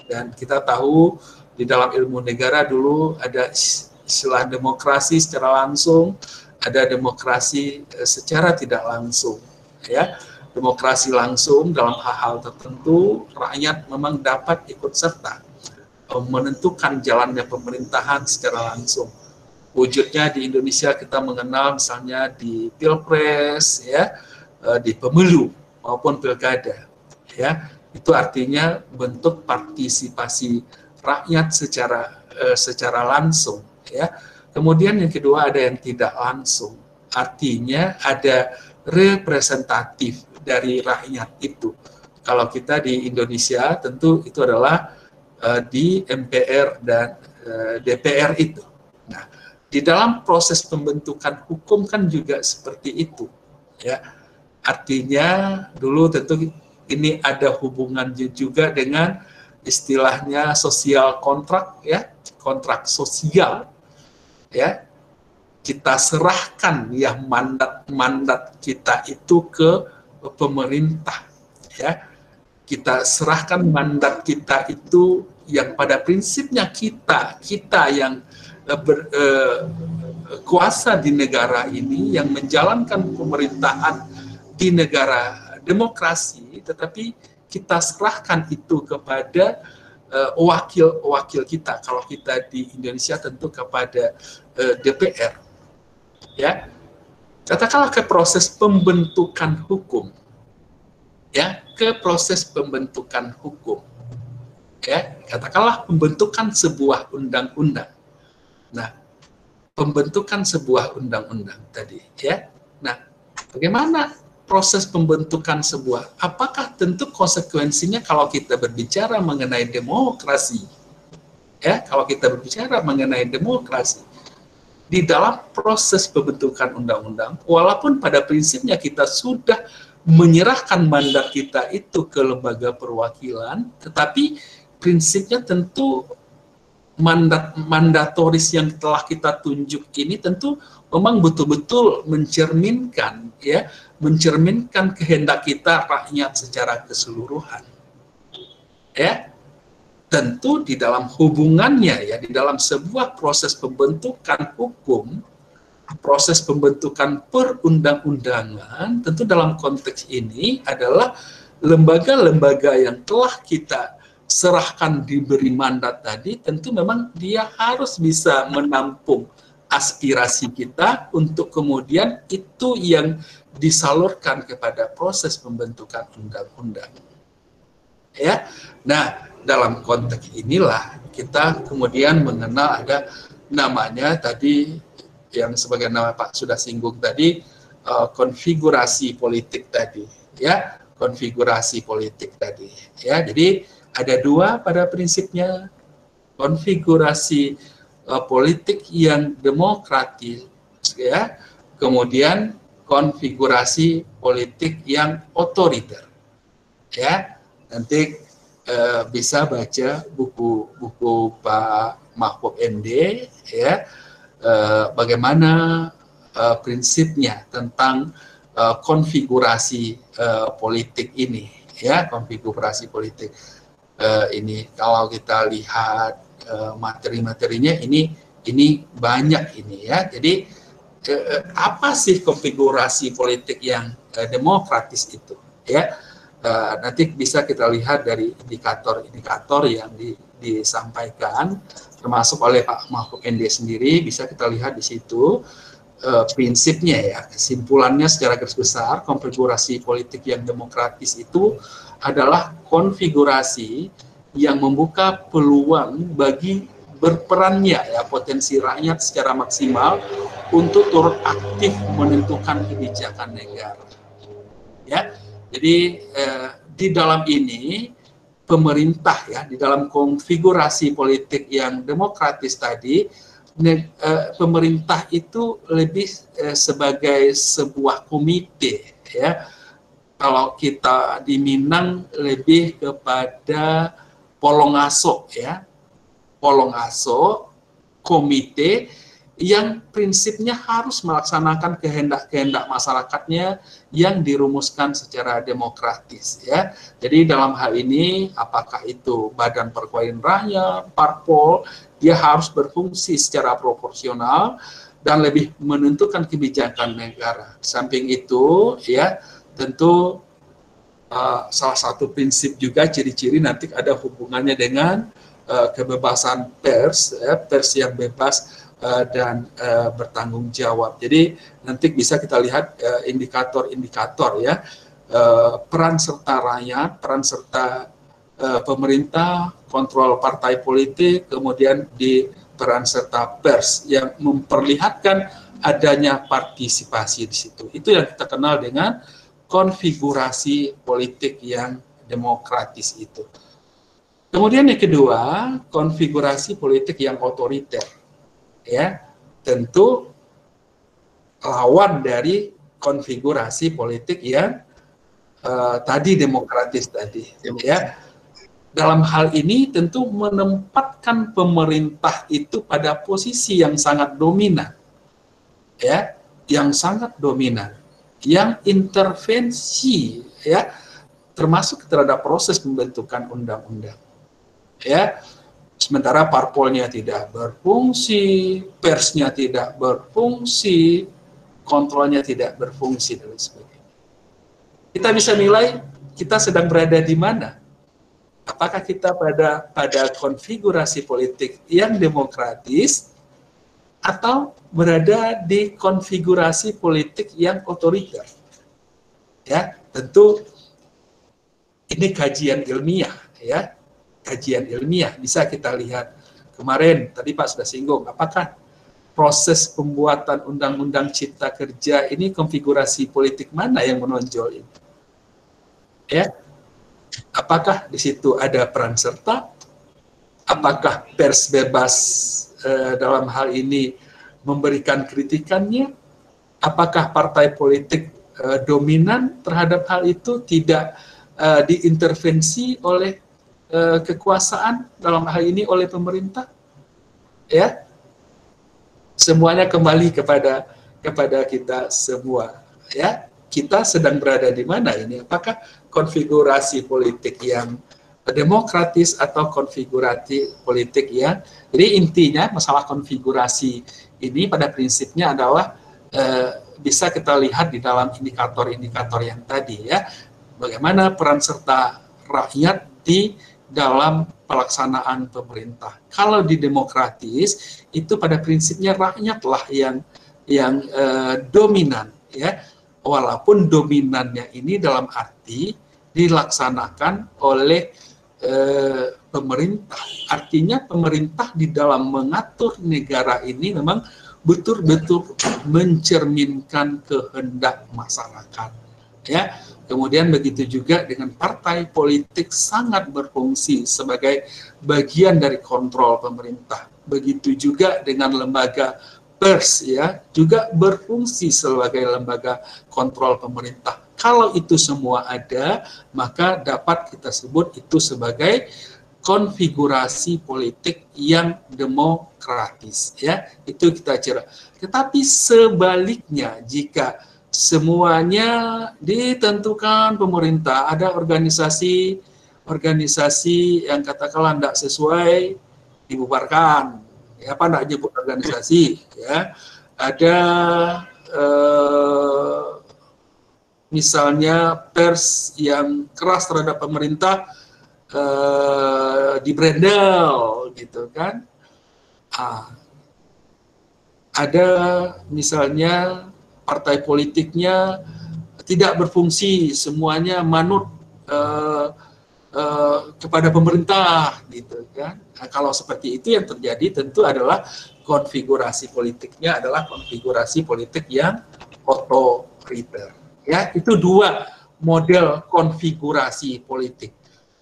Dan kita tahu di dalam ilmu negara dulu ada istilah demokrasi secara langsung, ada demokrasi secara tidak langsung, ya. Demokrasi langsung dalam hal-hal tertentu, rakyat memang dapat ikut serta menentukan jalannya pemerintahan secara langsung. Wujudnya di Indonesia kita mengenal misalnya di pilpres, ya, di pemilu maupun pilkada, ya. Itu artinya bentuk partisipasi rakyat secara langsung, ya. Kemudian yang kedua ada yang tidak langsung, artinya ada representatif dari rakyat itu. Kalau kita di Indonesia tentu itu adalah di MPR dan DPR itu. Nah, di dalam proses pembentukan hukum kan juga seperti itu, ya. Artinya dulu tentu ini ada hubungannya juga dengan istilahnya sosial kontrak, ya, kontrak sosial, ya. Kita serahkan ya mandat kita itu ke pemerintah, ya. Kita serahkan mandat kita itu yang pada prinsipnya kita yang kuasa di negara ini, yang menjalankan pemerintahan di negara demokrasi, tetapi kita serahkan itu kepada wakil-wakil kita. Kalau kita di Indonesia tentu kepada DPR, ya. Katakanlah ke proses pembentukan hukum, ya, ke proses pembentukan hukum, ya. Katakanlah pembentukan sebuah undang-undang. Nah, pembentukan sebuah undang-undang tadi, ya. Nah, bagaimana proses pembentukan sebuah? Apakah tentu konsekuensinya kalau kita berbicara mengenai demokrasi, ya, kalau kita berbicara mengenai demokrasi, di dalam proses pembentukan undang-undang, walaupun pada prinsipnya kita sudah menyerahkan mandat kita itu ke lembaga perwakilan, tetapi prinsipnya tentu mandatoris yang telah kita tunjuk ini tentu memang betul-betul mencerminkan, ya, mencerminkan kehendak kita rakyat secara keseluruhan, ya. Tentu di dalam hubungannya, ya, di dalam sebuah proses pembentukan hukum, proses pembentukan perundang-undangan, tentu dalam konteks ini adalah lembaga-lembaga yang telah kita serahkan diberi mandat tadi, tentu memang dia harus bisa menampung aspirasi kita untuk kemudian itu yang disalurkan kepada proses pembentukan undang-undang, ya. Nah, dalam konteks inilah kita kemudian mengenal ada namanya tadi yang sebagai nama Pak sudah singgung tadi, konfigurasi politik tadi, ya, konfigurasi politik tadi, ya. Jadi ada dua pada prinsipnya, konfigurasi politik yang demokratis, ya, kemudian konfigurasi politik yang otoriter, ya. Nanti bisa baca buku Pak Mahfud MD, ya, bagaimana prinsipnya tentang konfigurasi politik ini, ya, konfigurasi politik ini. Kalau kita lihat materi-materinya ini banyak ini, ya. Jadi apa sih konfigurasi politik yang demokratis itu, ya? Nanti bisa kita lihat dari indikator-indikator yang disampaikan termasuk oleh Pak Mahfud MD sendiri, bisa kita lihat di situ prinsipnya, ya, kesimpulannya secara garis besar, konfigurasi politik yang demokratis itu adalah konfigurasi yang membuka peluang bagi berperannya, ya, potensi rakyat secara maksimal untuk turut aktif menentukan kebijakan negara, ya. Jadi di dalam ini pemerintah, ya, di dalam konfigurasi politik yang demokratis tadi, pemerintah itu lebih sebagai sebuah komite, ya. Kalau kita di Minang lebih kepada polongaso, ya, polongaso, komite yang prinsipnya harus melaksanakan kehendak-kehendak masyarakatnya yang dirumuskan secara demokratis, ya. Jadi dalam hal ini apakah itu badan perwakilan rakyat, parpol, dia harus berfungsi secara proporsional dan lebih menentukan kebijakan negara. Samping itu, ya, tentu salah satu prinsip juga ciri-ciri nanti ada hubungannya dengan kebebasan pers, ya, pers yang bebas dan bertanggung jawab. Jadi nanti bisa kita lihat indikator-indikator, ya, peran serta rakyat, peran serta pemerintah, kontrol partai politik, kemudian di peran serta pers yang memperlihatkan adanya partisipasi di situ. Itu yang kita kenal dengan konfigurasi politik yang demokratis itu. Kemudian yang kedua, konfigurasi politik yang otoriter. Ya, tentu lawan dari konfigurasi politik yang tadi demokratis tadi, ya. Dalam hal ini tentu menempatkan pemerintah itu pada posisi yang sangat dominan, ya, yang sangat dominan, yang intervensi, ya, termasuk terhadap proses pembentukan undang-undang, ya. Sementara parpolnya tidak berfungsi, persnya tidak berfungsi, kontrolnya tidak berfungsi, dan sebagainya. Kita bisa nilai kita sedang berada di mana. Apakah kita pada konfigurasi politik yang demokratis atau berada di konfigurasi politik yang otoriter? Ya, tentu ini kajian ilmiah, ya. Kajian ilmiah bisa kita lihat. Kemarin tadi Pak sudah singgung, apakah proses pembuatan undang-undang cipta kerja ini konfigurasi politik mana yang menonjol ini? Ya, apakah di situ ada peran serta? Apakah pers bebas dalam hal ini memberikan kritikannya? Apakah partai politik dominan terhadap hal itu, tidak diintervensi oleh kekuasaan, dalam hal ini oleh pemerintah, ya? Semuanya kembali kepada kita semua, ya. Kita sedang berada di mana ini? Apakah konfigurasi politik yang demokratis atau konfigurasi politik yang, jadi intinya masalah konfigurasi ini pada prinsipnya adalah bisa kita lihat di dalam indikator-indikator yang tadi, ya. Bagaimana peran serta rakyat di dalam pelaksanaan pemerintah. Kalau di demokratis itu pada prinsipnya rakyatlah yang dominan, ya, walaupun dominannya ini dalam arti dilaksanakan oleh pemerintah. Artinya pemerintah di dalam mengatur negara ini memang betul-betul mencerminkan kehendak masyarakat, ya. Kemudian begitu juga dengan partai politik sangat berfungsi sebagai bagian dari kontrol pemerintah. Begitu juga dengan lembaga pers, ya, juga berfungsi sebagai lembaga kontrol pemerintah. Kalau itu semua ada, maka dapat kita sebut itu sebagai konfigurasi politik yang demokratis, ya. Itu kita cerah. Tetapi sebaliknya, jika semuanya ditentukan pemerintah, ada organisasi yang katakanlah tidak sesuai, dibubarkan. Ya, apa tidak nyebut organisasi, ya. Ada misalnya pers yang keras terhadap pemerintah, dibrandel, gitu kan. Ada misalnya partai politiknya tidak berfungsi, semuanya manut kepada pemerintah, gitu kan. Nah, kalau seperti itu yang terjadi tentu adalah konfigurasi politiknya adalah konfigurasi politik yang otoriter. Ya, itu dua model konfigurasi politik.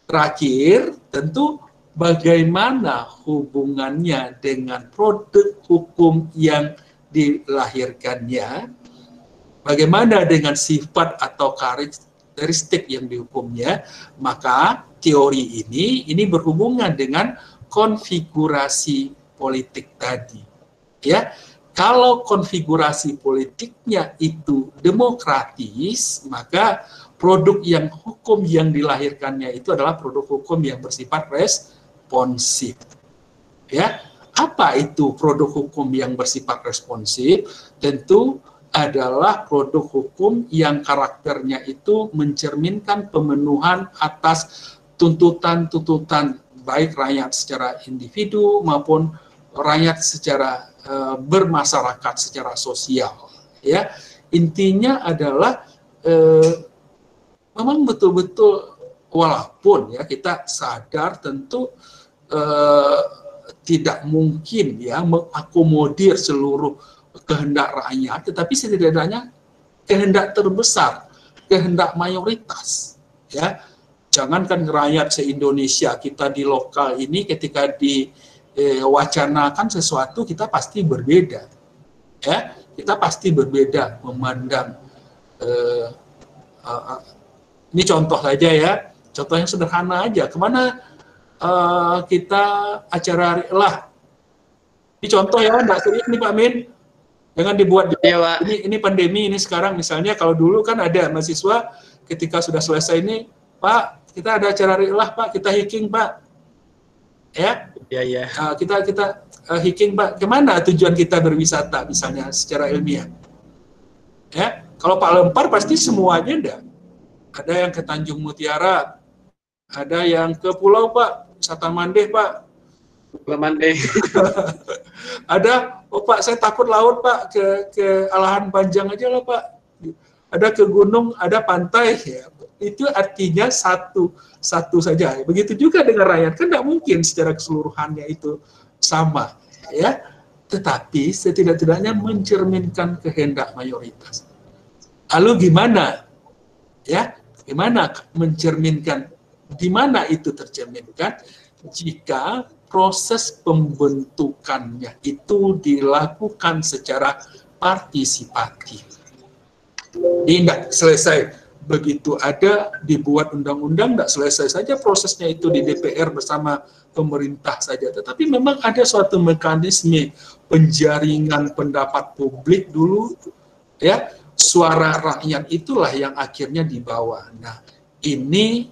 Terakhir, tentu bagaimana hubungannya dengan produk hukum yang dilahirkannya, bagaimana dengan sifat atau karakteristik yang dihukumnya, maka teori ini berhubungan dengan konfigurasi politik tadi. Ya, Kalau konfigurasi politiknya itu demokratis, maka produk yang hukum yang dilahirkannya itu adalah produk hukum yang bersifat responsif. Ya, apa itu produk hukum yang bersifat responsif? Tentu adalah produk hukum yang karakternya itu mencerminkan pemenuhan atas tuntutan-tuntutan baik rakyat secara individu maupun rakyat secara bermasyarakat secara sosial. Ya, intinya adalah memang betul-betul walaupun ya kita sadar tentu tidak mungkin ya mengakomodir seluruh kehendak rakyat, tetapi setidaknya kehendak terbesar, kehendak mayoritas. Ya, jangankan rakyat se-Indonesia, kita di lokal ini ketika diwacanakan sesuatu kita pasti berbeda. Ya, kita pasti berbeda memandang. Ini contoh saja ya, contoh yang sederhana aja. Kemana kita acara lah? Ini contoh ya, nggak serius nih Pak Min. Jangan dibuat. Ya, ini pandemi ini sekarang misalnya kalau dulu kan ada mahasiswa ketika sudah selesai ini, Pak kita ada acara lah Pak, kita hiking Pak. Ya. Ya. Kita hiking Pak. Kemana tujuan kita berwisata misalnya secara ilmiah? Ya. Kalau Pak lempar pasti semuanya ada. Ada yang ke Tanjung Mutiara, ada yang ke Pulau Pak, wisata Mandeh Pak. Pulau Mandeh. Ada, oh Pak saya takut laut Pak, ke Alahan Panjang aja lah Pak. Ada ke gunung, ada pantai. Ya. Itu artinya satu saja. Begitu juga dengan rakyat, kan tidak mungkin secara keseluruhannya itu sama, ya. Tetapi setidak-tidaknya mencerminkan kehendak mayoritas. Lalu gimana, ya? Gimana mencerminkan? Di mana itu tercerminkan? Jika proses pembentukannya itu dilakukan secara partisipatif. Tidak selesai. Begitu ada dibuat undang-undang, tidak selesai saja prosesnya itu di DPR bersama pemerintah saja. Tetapi memang ada suatu mekanisme penjaringan pendapat publik dulu, ya, suara rakyat itulah yang akhirnya dibawa. Nah, ini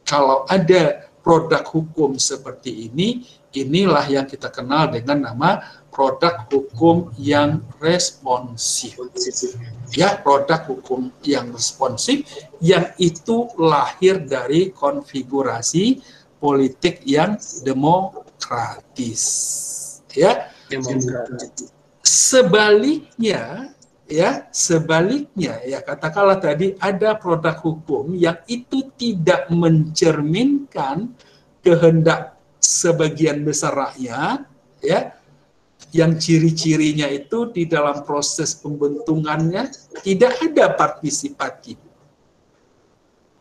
kalau ada produk hukum seperti ini, inilah yang kita kenal dengan nama produk hukum yang responsif. Ya, produk hukum yang responsif yang itu lahir dari konfigurasi politik yang demokratis. Ya, sebaliknya ya katakanlah tadi ada produk hukum yang itu tidak mencerminkan kehendak sebagian besar rakyat, ya, yang ciri-cirinya itu di dalam proses pembentukannya tidak ada partisipatif.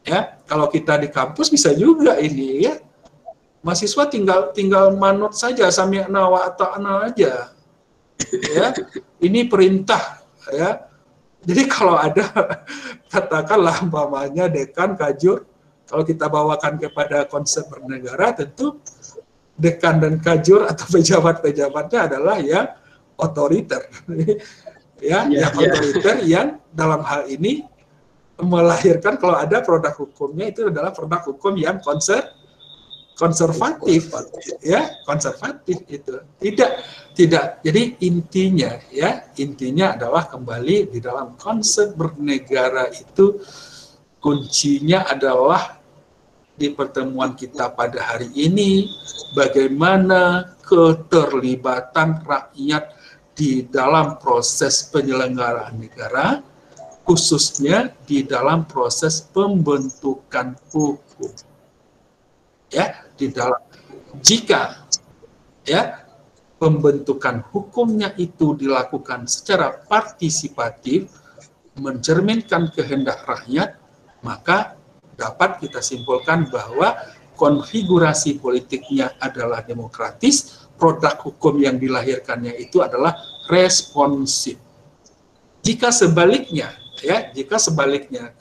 Ya, kalau kita di kampus bisa juga ini ya, mahasiswa tinggal manut saja sami'na wa ata'na aja. Ya, ini perintah ya. Jadi kalau ada katakanlah umpamanya dekan kajur, kalau kita bawakan kepada konsep bernegara tentu dekan dan kajur atau pejabat-pejabatnya adalah yang otoriter, yang otoriter yang dalam hal ini melahirkan kalau ada produk hukumnya itu adalah produk hukum yang konservatif, ya konservatif itu tidak. Jadi intinya adalah kembali di dalam konsep bernegara itu kuncinya adalah di pertemuan kita pada hari ini, bagaimana keterlibatan rakyat di dalam proses penyelenggaraan negara, khususnya di dalam proses pembentukan hukum. Ya, di dalam jika ya pembentukan hukumnya itu dilakukan secara partisipatif, mencerminkan kehendak rakyat, maka dapat kita simpulkan bahwa konfigurasi politiknya adalah demokratis, produk hukum yang dilahirkannya itu adalah responsif. Jika sebaliknya,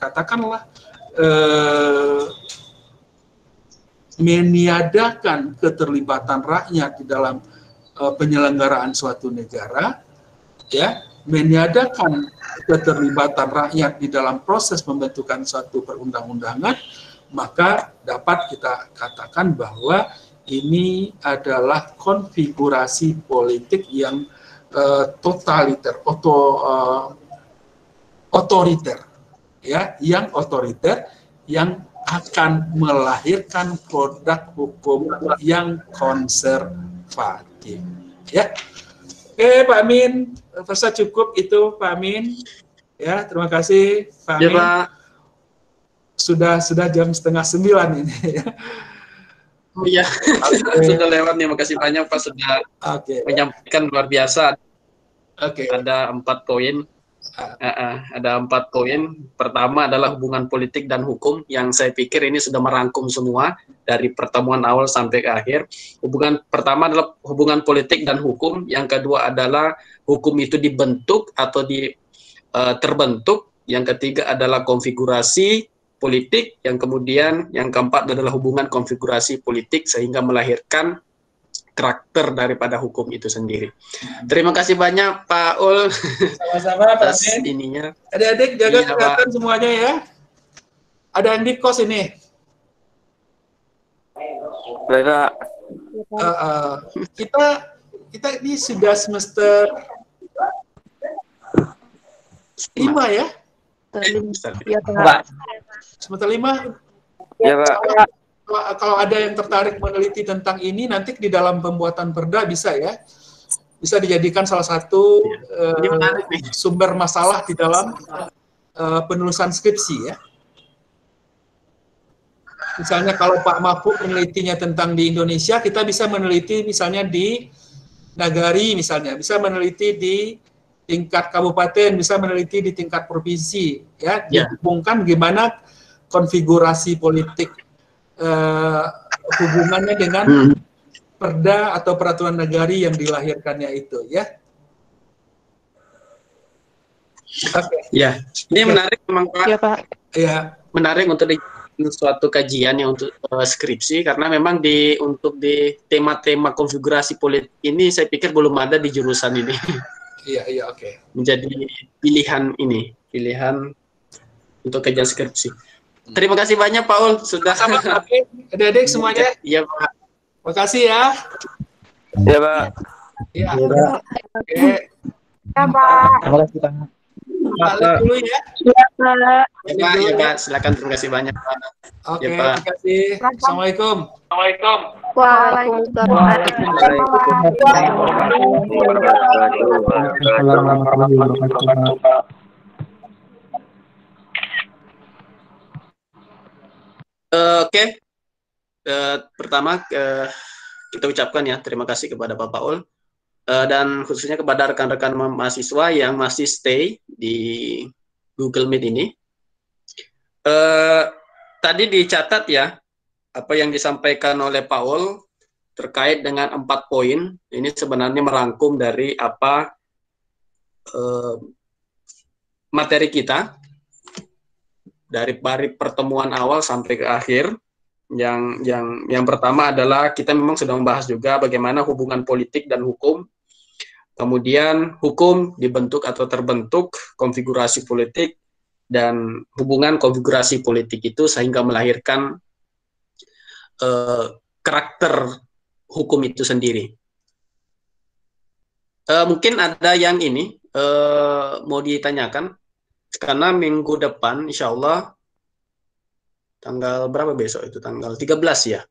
katakanlah meniadakan keterlibatan rakyat di dalam penyelenggaraan suatu negara, ya, meniadakan keterlibatan rakyat di dalam proses pembentukan suatu perundang-undangan, maka dapat kita katakan bahwa ini adalah konfigurasi politik yang totaliter, otoriter, ya, yang otoriter, yang akan melahirkan produk hukum yang konservatif. Ya, oke Pak Amin, rasa cukup itu Pak Amin. Ya, terima kasih Pak Ya, Amin. Pak. Sudah jam 8:30 ini. Oh iya, sudah lewat nih. Makasih banyak Pak sudah menyampaikan, luar biasa. Ada 4 poin. Ada 4 poin. Pertama adalah hubungan politik dan hukum, yang saya pikir ini sudah merangkum semua dari pertemuan awal sampai ke akhir. Pertama adalah hubungan politik dan hukum. Yang kedua adalah hukum itu dibentuk atau terbentuk. Yang ketiga adalah konfigurasi politik. Yang kemudian yang keempat adalah hubungan konfigurasi politik sehingga melahirkan karakter daripada hukum itu sendiri. Terima kasih banyak Pak Ul. Sama-sama Pak Amin. Ininya. Adik-adik jaga Iya, kesehatan Pak. semuanya ya. Ada yang di kos ini. Baik, Pak. Kita ini sudah semester 5 ya? Iya, Pak. Semester 5. Ya, Pak. Kalau ada yang tertarik meneliti tentang ini, nanti di dalam pembuatan perda bisa ya. Bisa dijadikan salah satu Ini menarik nih. sumber masalah di dalam penulisan skripsi ya. Misalnya kalau Pak Mahfud menelitinya tentang di Indonesia, kita bisa meneliti misalnya di Nagari misalnya, bisa meneliti di tingkat kabupaten, bisa meneliti di tingkat provinsi, ya, dihubungkan gimana konfigurasi politik hubungannya dengan perda atau peraturan negari yang dilahirkannya itu, ya. Oke. Ya, ini menarik memang Pak. Iya, Pak. Ya. Menarik untuk suatu kajian yang untuk skripsi, karena memang untuk di tema-tema konfigurasi politik ini saya pikir belum ada di jurusan ini. Iya, oke. Menjadi pilihan untuk kajian skripsi. Terima kasih banyak Pak Ul sudah. Sama, oke. Adik-adik semuanya. Iya Pak. Makasih ya. Ya, Pak. Iya. Oke. Ya, Pak. Terima kasih Pak. Balik dulu ya. Iya, Pak. Ya Pak, ya Pak. Silakan, terima kasih banyak Pak. Oke, Ya, Pak. terima kasih. Assalamualaikum. Waalaikumsalam. Oke. Pertama kita ucapkan ya terima kasih kepada Pak Paul dan khususnya kepada rekan-rekan mahasiswa yang masih stay di Google Meet ini. Tadi dicatat ya apa yang disampaikan oleh Paul terkait dengan 4 poin. Ini sebenarnya merangkum dari apa materi kita dari pertemuan awal sampai ke akhir. Yang pertama adalah kita memang sudah membahas juga bagaimana hubungan politik dan hukum. Kemudian hukum dibentuk atau terbentuk, konfigurasi politik, dan hubungan konfigurasi politik itu sehingga melahirkan karakter hukum itu sendiri. Mungkin ada yang ini mau ditanyakan, karena minggu depan insya Allah tanggal berapa besok itu? Tanggal 13 ya.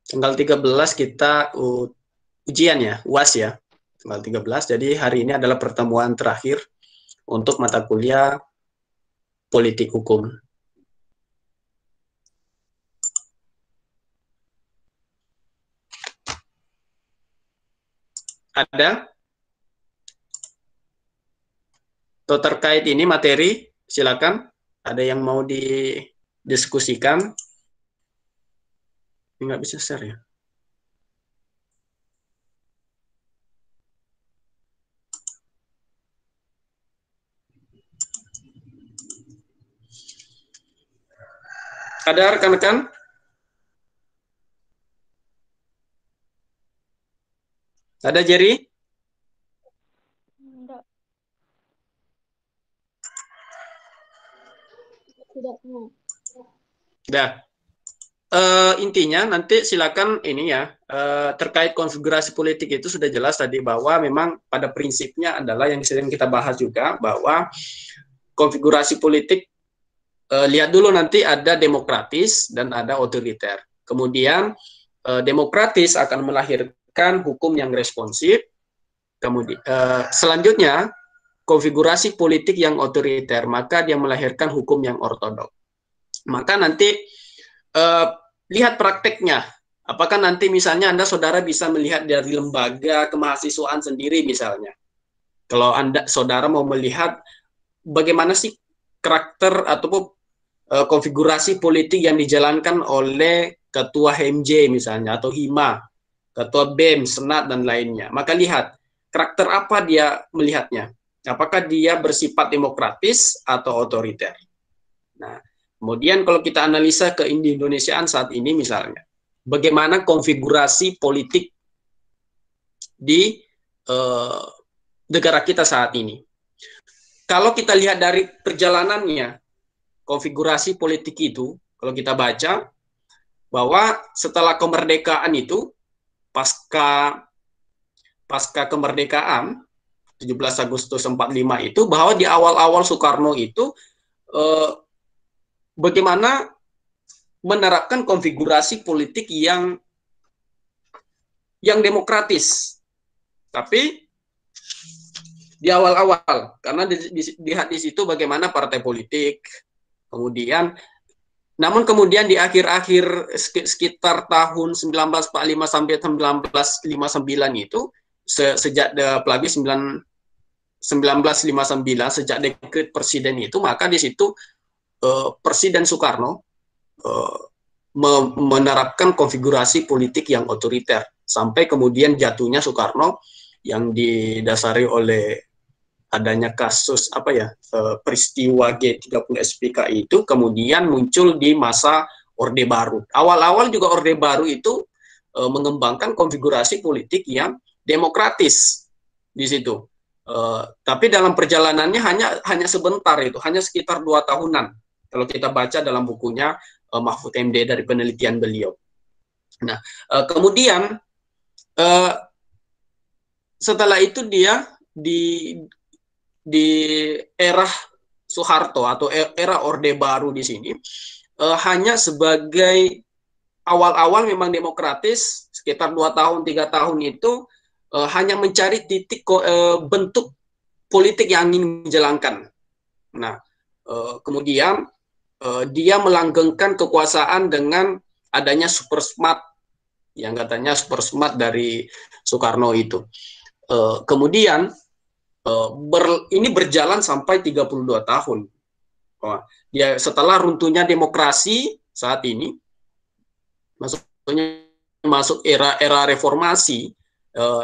Tanggal 13 kita ujian ya, UAS ya. Tanggal 13. Jadi hari ini adalah pertemuan terakhir untuk mata kuliah politik hukum. Ada? Atau terkait ini materi, silakan. Ada yang mau didiskusikan? Nggak bisa share ya. Ada rekan-rekan? Ada Jerry? Enggak. Dah. Intinya nanti silakan ini ya, terkait konfigurasi politik itu sudah jelas tadi bahwa memang pada prinsipnya adalah yang sering kita bahas juga bahwa konfigurasi politik lihat dulu nanti ada demokratis dan ada otoriter. Kemudian demokratis akan melahirkan hukum yang responsif. Kemudian selanjutnya konfigurasi politik yang otoriter, maka dia melahirkan hukum yang ortodok. Maka nanti lihat prakteknya. Apakah nanti misalnya Anda saudara bisa melihat dari lembaga kemahasiswaan sendiri misalnya. Kalau Anda saudara mau melihat bagaimana sih karakter ataupun konfigurasi politik yang dijalankan oleh ketua HMJ misalnya atau HIMA, ketua BEM, Senat dan lainnya. Maka lihat karakter apa dia melihatnya. Apakah dia bersifat demokratis atau otoriter. Nah, kemudian kalau kita analisa ke Indonesiaan saat ini misalnya, bagaimana konfigurasi politik di negara kita saat ini. Kalau kita lihat dari perjalanannya, konfigurasi politik itu, kalau kita baca, bahwa setelah kemerdekaan itu, pasca kemerdekaan, 17 Agustus 45 itu, bahwa di awal-awal Soekarno itu, bagaimana menerapkan konfigurasi politik yang demokratis. Tapi di awal-awal, karena dilihat di situ bagaimana partai politik, kemudian, namun kemudian di akhir-akhir sekitar tahun 1945 sampai 1959 itu, sejak apalagi 1959, sejak dekret presiden itu, maka di situ Presiden Soekarno menerapkan konfigurasi politik yang otoriter sampai kemudian jatuhnya Soekarno yang didasari oleh adanya kasus peristiwa G30 SPK itu kemudian muncul di masa Orde Baru. Awal-awal juga Orde Baru itu mengembangkan konfigurasi politik yang demokratis di situ. Tapi dalam perjalanannya hanya sebentar itu, hanya sekitar 2 tahunan. Kalau kita baca dalam bukunya Mahfud MD dari penelitian beliau. Nah, kemudian setelah itu dia di era Soeharto atau era Orde Baru di sini hanya sebagai awal-awal memang demokratis, sekitar 2 tahun 3 tahun itu hanya mencari titik bentuk politik yang ingin dijalankan. Nah, kemudian dia melanggengkan kekuasaan dengan adanya super smart, yang katanya super smart dari Soekarno itu. Kemudian ini berjalan sampai 32 tahun. Dia setelah runtuhnya demokrasi saat ini, masuk era reformasi,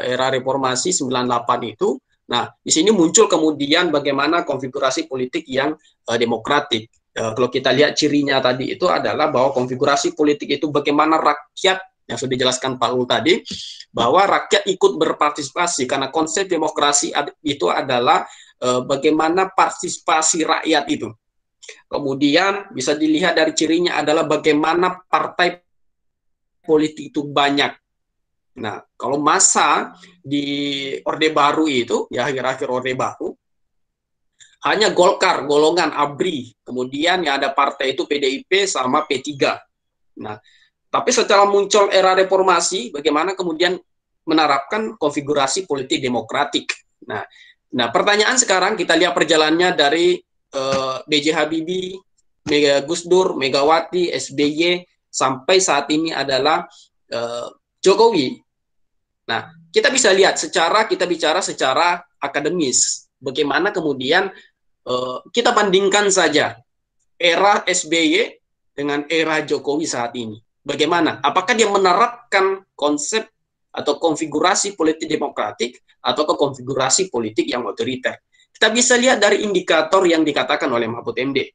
era reformasi 98 itu. Nah, di sini muncul kemudian bagaimana konfigurasi politik yang demokratik. Kalau kita lihat cirinya tadi itu adalah bahwa konfigurasi politik itu bagaimana rakyat, yang sudah dijelaskan Pak Ul tadi, bahwa rakyat ikut berpartisipasi, karena konsep demokrasi itu adalah bagaimana partisipasi rakyat itu. Kemudian bisa dilihat dari cirinya adalah bagaimana partai politik itu banyak. Nah, kalau masa di Orde Baru itu, ya akhir-akhir Orde Baru, hanya Golkar, golongan ABRI, kemudian yang ada partai itu PDIP sama P3. Nah, tapi setelah muncul era reformasi, bagaimana kemudian menerapkan konfigurasi politik demokratik. Nah, pertanyaan sekarang kita lihat perjalanannya dari B.J. Habibie, Gus Dur, Megawati, SBY, sampai saat ini adalah Jokowi. Nah, kita bicara secara akademis. Bagaimana kemudian kita bandingkan saja era SBY dengan era Jokowi saat ini. Bagaimana? Apakah dia menerapkan konsep atau konfigurasi politik demokratik atau konfigurasi politik yang otoriter? Kita bisa lihat dari indikator yang dikatakan oleh Mahfud MD.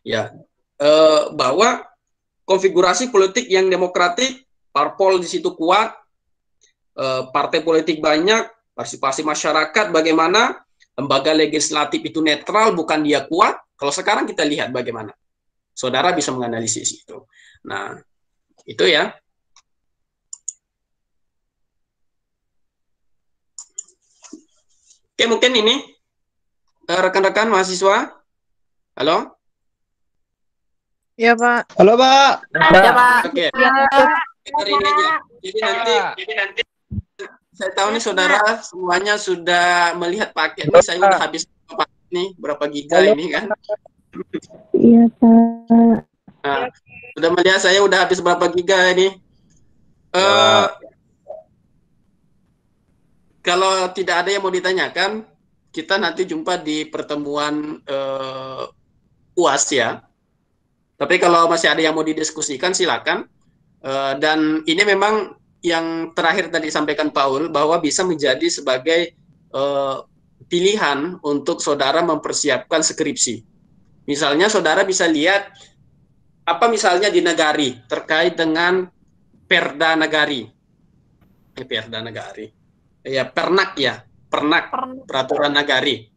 Ya, bahwa konfigurasi politik yang demokratik, parpol di situ kuat, partai politik banyak, partisipasi masyarakat bagaimana, lembaga legislatif itu netral, bukan dia kuat, Kalau sekarang kita lihat bagaimana saudara bisa menganalisis itu. Nah, itu ya. Oke, mungkin ini rekan-rekan mahasiswa. Halo? Ya, Pak. Halo, Pak. Ya, Pak. Oke. Ya, Hari ini aja. Jadi nanti saya tahu nih saudara semuanya sudah melihat paket nih. Saya udah habis paket nih berapa giga ini kan? Iya, Pak. Nah, sudah melihat saya udah habis berapa giga ini? Kalau tidak ada yang mau ditanyakan, kita nanti jumpa di pertemuan UAS ya. Tapi kalau masih ada yang mau didiskusikan, silakan. Dan ini memang yang terakhir tadi disampaikan Paul, bahwa bisa menjadi sebagai pilihan untuk saudara mempersiapkan skripsi. Misalnya saudara bisa lihat apa misalnya di Nagari terkait dengan Perda Nagari. Perda Nagari. Ya, Pernak ya, Pernak, peraturan Nagari.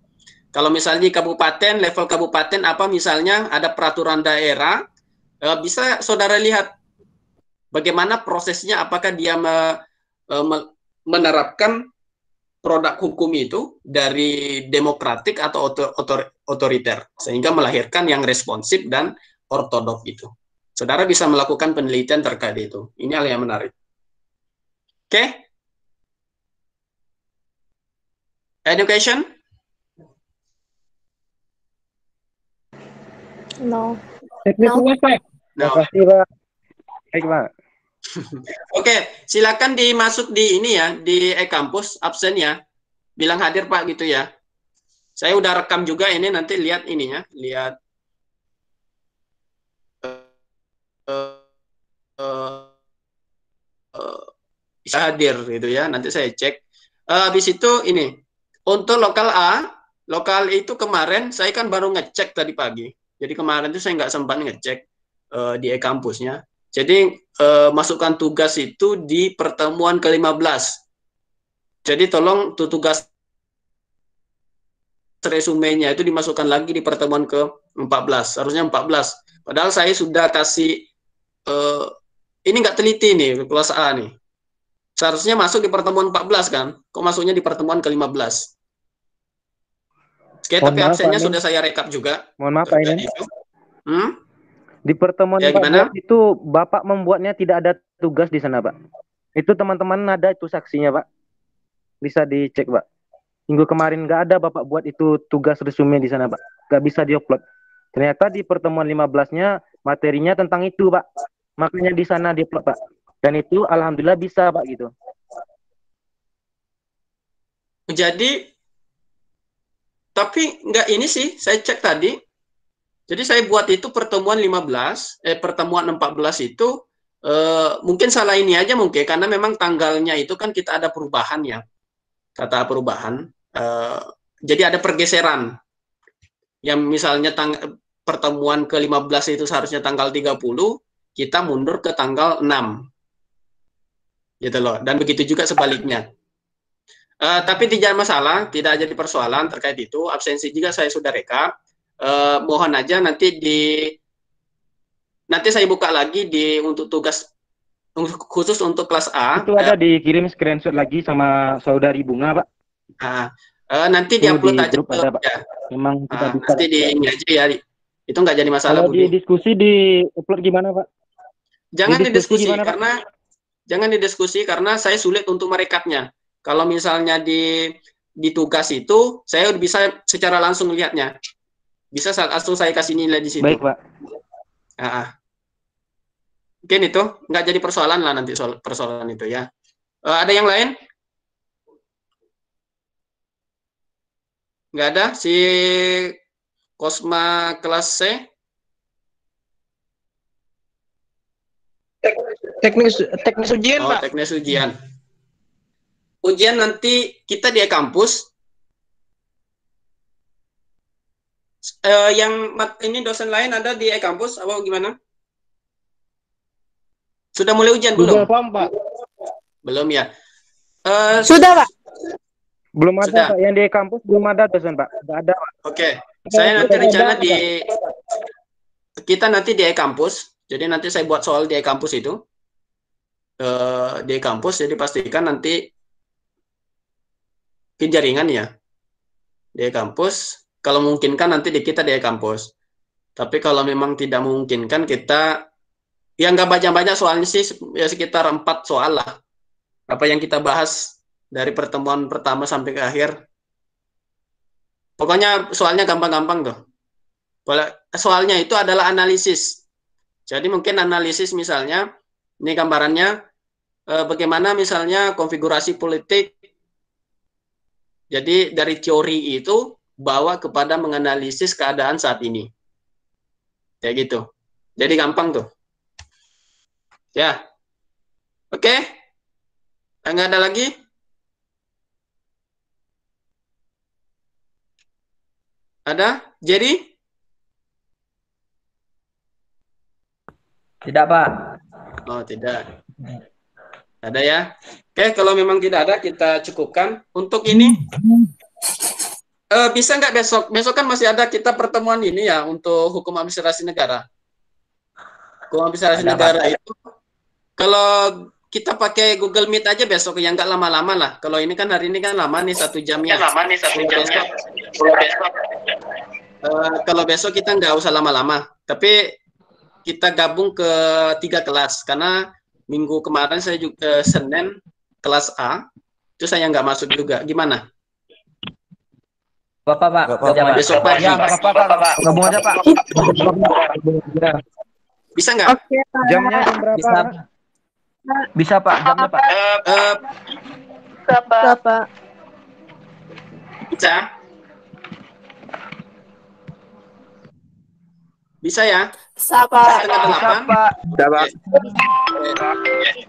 Kalau misalnya di kabupaten, level kabupaten apa misalnya ada peraturan daerah, bisa saudara lihat bagaimana prosesnya, apakah dia menerapkan produk hukum itu dari demokratik atau otoriter, sehingga melahirkan yang responsif dan ortodok itu. Saudara bisa melakukan penelitian terkait itu. Ini hal yang menarik. Oke? Education? No. Teknisnya, Pak. No. Terima kasih, Pak. Baik, Pak. Oke, silakan dimasuk di ini ya, di e-kampus absen ya. Bilang hadir Pak gitu ya. Saya udah rekam juga ini, nanti lihat ininya, lihat bisa hadir gitu ya. Nanti saya cek. Habis itu ini untuk lokal A, lokal itu kemarin saya kan baru ngecek tadi pagi. Jadi kemarin itu saya nggak sempat ngecek di e-kampusnya. Jadi masukkan tugas itu di pertemuan ke-15. Jadi tolong tugas resumenya itu dimasukkan lagi di pertemuan ke-14. Harusnya 14. Padahal saya sudah kasih ini nggak teliti nih kelas A nih. Seharusnya masuk di pertemuan 14 kan? Kok masuknya di pertemuan ke-15? Oke, tapi absennya sudah saya rekap juga. Mohon maaf, Pak ini. Di pertemuan ya, 14 itu Bapak membuatnya tidak ada tugas di sana, Pak. Itu teman-teman ada itu saksinya, Pak. Bisa dicek, Pak. Minggu kemarin nggak ada Bapak buat itu tugas resume di sana, Pak. Nggak bisa diupload. Ternyata di pertemuan 15-nya materinya tentang itu, Pak. Makanya di sana diupload, Pak. Dan itu alhamdulillah bisa, Pak, gitu. Jadi, tapi nggak ini sih, saya cek tadi. Jadi saya buat itu pertemuan 15, pertemuan 14 itu mungkin salah ini aja mungkin, karena memang tanggalnya itu kan kita ada perubahan ya. Kata perubahan. Jadi ada pergeseran. Yang misalnya pertemuan ke-15 itu seharusnya tanggal 30, kita mundur ke tanggal 6. Gitu loh. Dan begitu juga sebaliknya. Tapi tidak masalah, tidak jadi persoalan terkait itu. Absensi juga saya sudah rekap. Mohon aja nanti nanti saya buka lagi untuk tugas khusus untuk kelas A. Itu ada dikirim screenshot lagi sama saudari Bunga, Pak. Nanti diupload di aja. Grup ada, Pak. Ya. Memang tidak bisa. Nanti di ini aja ya. Itu nggak jadi masalah. Kalau di diskusi di upload gimana, Pak? Jangan didiskusi karena jangan didiskusi karena saya sulit untuk merekapnya. Kalau misalnya di tugas itu, saya bisa secara langsung lihatnya. Bisa langsung saya kasih nilai di situ. Baik, Pak. Mungkin itu nggak jadi persoalan lah nanti persoalan itu ya. Ada yang lain? Nggak ada? Si Kosma kelas C? Teknis ujian, Pak. Teknis ujian. Ujian nanti kita di kampus. Yang ini dosen lain ada di kampus apa gimana? Sudah mulai ujian belum? Pak. Belum ya. Sudah, Pak. Belum ada, Pak. Yang di kampus belum ada dosen, Pak. Nggak ada, Pak. Oke. Saya nanti rencana kita nanti di e-kampus. Jadi nanti saya buat soal di e-kampus itu. Di e-kampus, jadi pastikan nanti ke jaringan ya. Di e-kampus, kalau memungkinkan nanti kita di e-kampus. Tapi kalau memang tidak memungkinkan, kita ya nggak banyak-banyak soalnya sih, ya sekitar 4 soal lah. Apa yang kita bahas dari pertemuan pertama sampai ke akhir. Pokoknya soalnya gampang-gampang tuh. Soalnya itu adalah analisis. Jadi mungkin analisis misalnya, ini gambarannya, bagaimana misalnya konfigurasi politik. Jadi dari teori itu bawa kepada menganalisis keadaan saat ini. Kayak gitu. Jadi gampang tuh. Ya. Oke. Nggak ada lagi? Ada? Jadi? Tidak, Pak. Oh, tidak. Ada ya? Oke, kalau memang tidak ada, kita cukupkan. Untuk ini, bisa nggak besok? Besok kan masih ada kita pertemuan ini ya, untuk hukum administrasi negara. Hukum administrasi Ada, negara Pak. itu, kalau kita pakai Google Meet aja besok, yang nggak lama-lama lah. Kalau ini kan hari ini kan lama nih, 1 jamnya. Kalau besok kita nggak usah lama-lama. Tapi kita gabung ke 3 kelas. Karena minggu kemarin saya juga Senin kelas A, itu saya nggak masuk juga. Gimana? Bapak, Pak. Nggak apa-apa. Besok pagi. Ya, Bapak, Pak. Gabung aja, Pak. Bisa nggak? Oke, Pak. Jamnya jam berapa? Bisa. Bisa, Pak. Jamnya, Pak. Bapak. Bisa? Bisa ya? Sapa. Setengah Bisa, 8? Pak.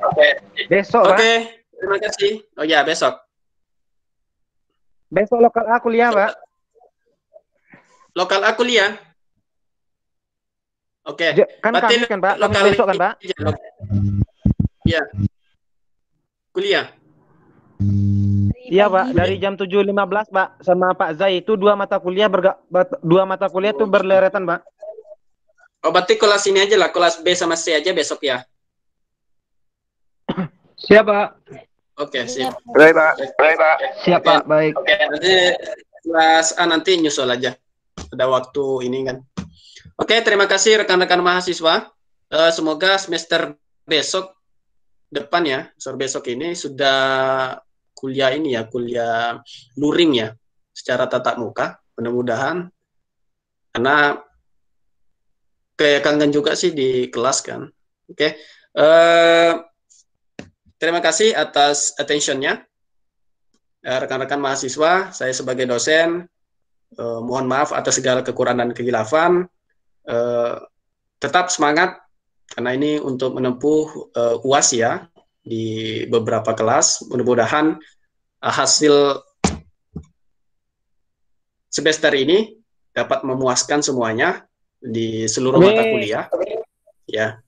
Oke. Besok, Pak. Oke, terima kasih. Oh ya, besok. Besok lokal A kuliah, Pak. Lokal A kuliah. Oke. Kan Berarti Kamis kan, Pak? Kamis lokal besok kan, Pak? Iya. Kuliah. Iya, Pak. Dari jam 7.15, Pak. Sama Pak Zai itu 2 mata kuliah itu berleretan, Pak. Oh, berarti kelas ini aja lah, kelas B sama C aja besok ya. Siap, Pak. Oke, siap. Baik, Pak. Siap, Oke. Pak. Baik. Oke, nanti kelas A nanti nyusul aja. Ada waktu ini kan. Oke, terima kasih rekan-rekan mahasiswa. Semoga semester besok depan ya, semester besok ini sudah kuliah ini ya, kuliah luring ya, secara tatap muka. Mudah-mudahan, karena kayak kangen juga sih di kelas kan. Oke, terima kasih atas attention-nya. Rekan-rekan mahasiswa, saya sebagai dosen, mohon maaf atas segala kekurangan dan kehilafan. Tetap semangat, karena ini untuk menempuh UAS ya, di beberapa kelas. Mudah-mudahan hasil semester ini dapat memuaskan semuanya di seluruh mata kuliah. Ya.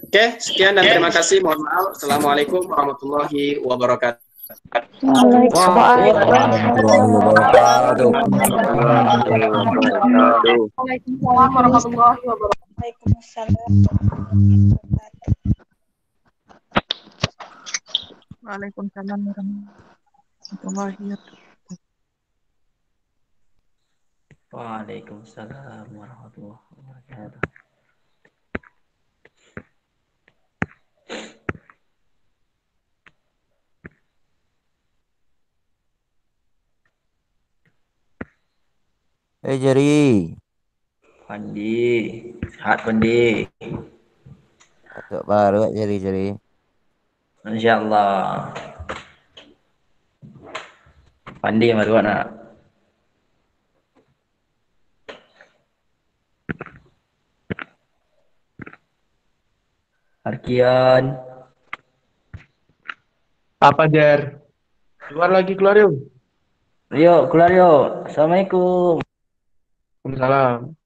Oke, sekian dan terima kasih. Mohon maaf. Assalamualaikum warahmatullahi wabarakatuh. Waalaikumsalam warahmatullahi wabarakatuh. Waalaikumsalam warahmatullahi wabarakatuh. Waalaikumsalam warahmatullahi wabarakatuh. Jerry. Pandi. Sehat, Pandi. Masuk baru Jerry. Insyaallah. Pandi yang baru nak. Arkian. Apa, Jar? Keluar yuk. Yuk, keluar yuk. Assalamualaikum. Waalaikumsalam.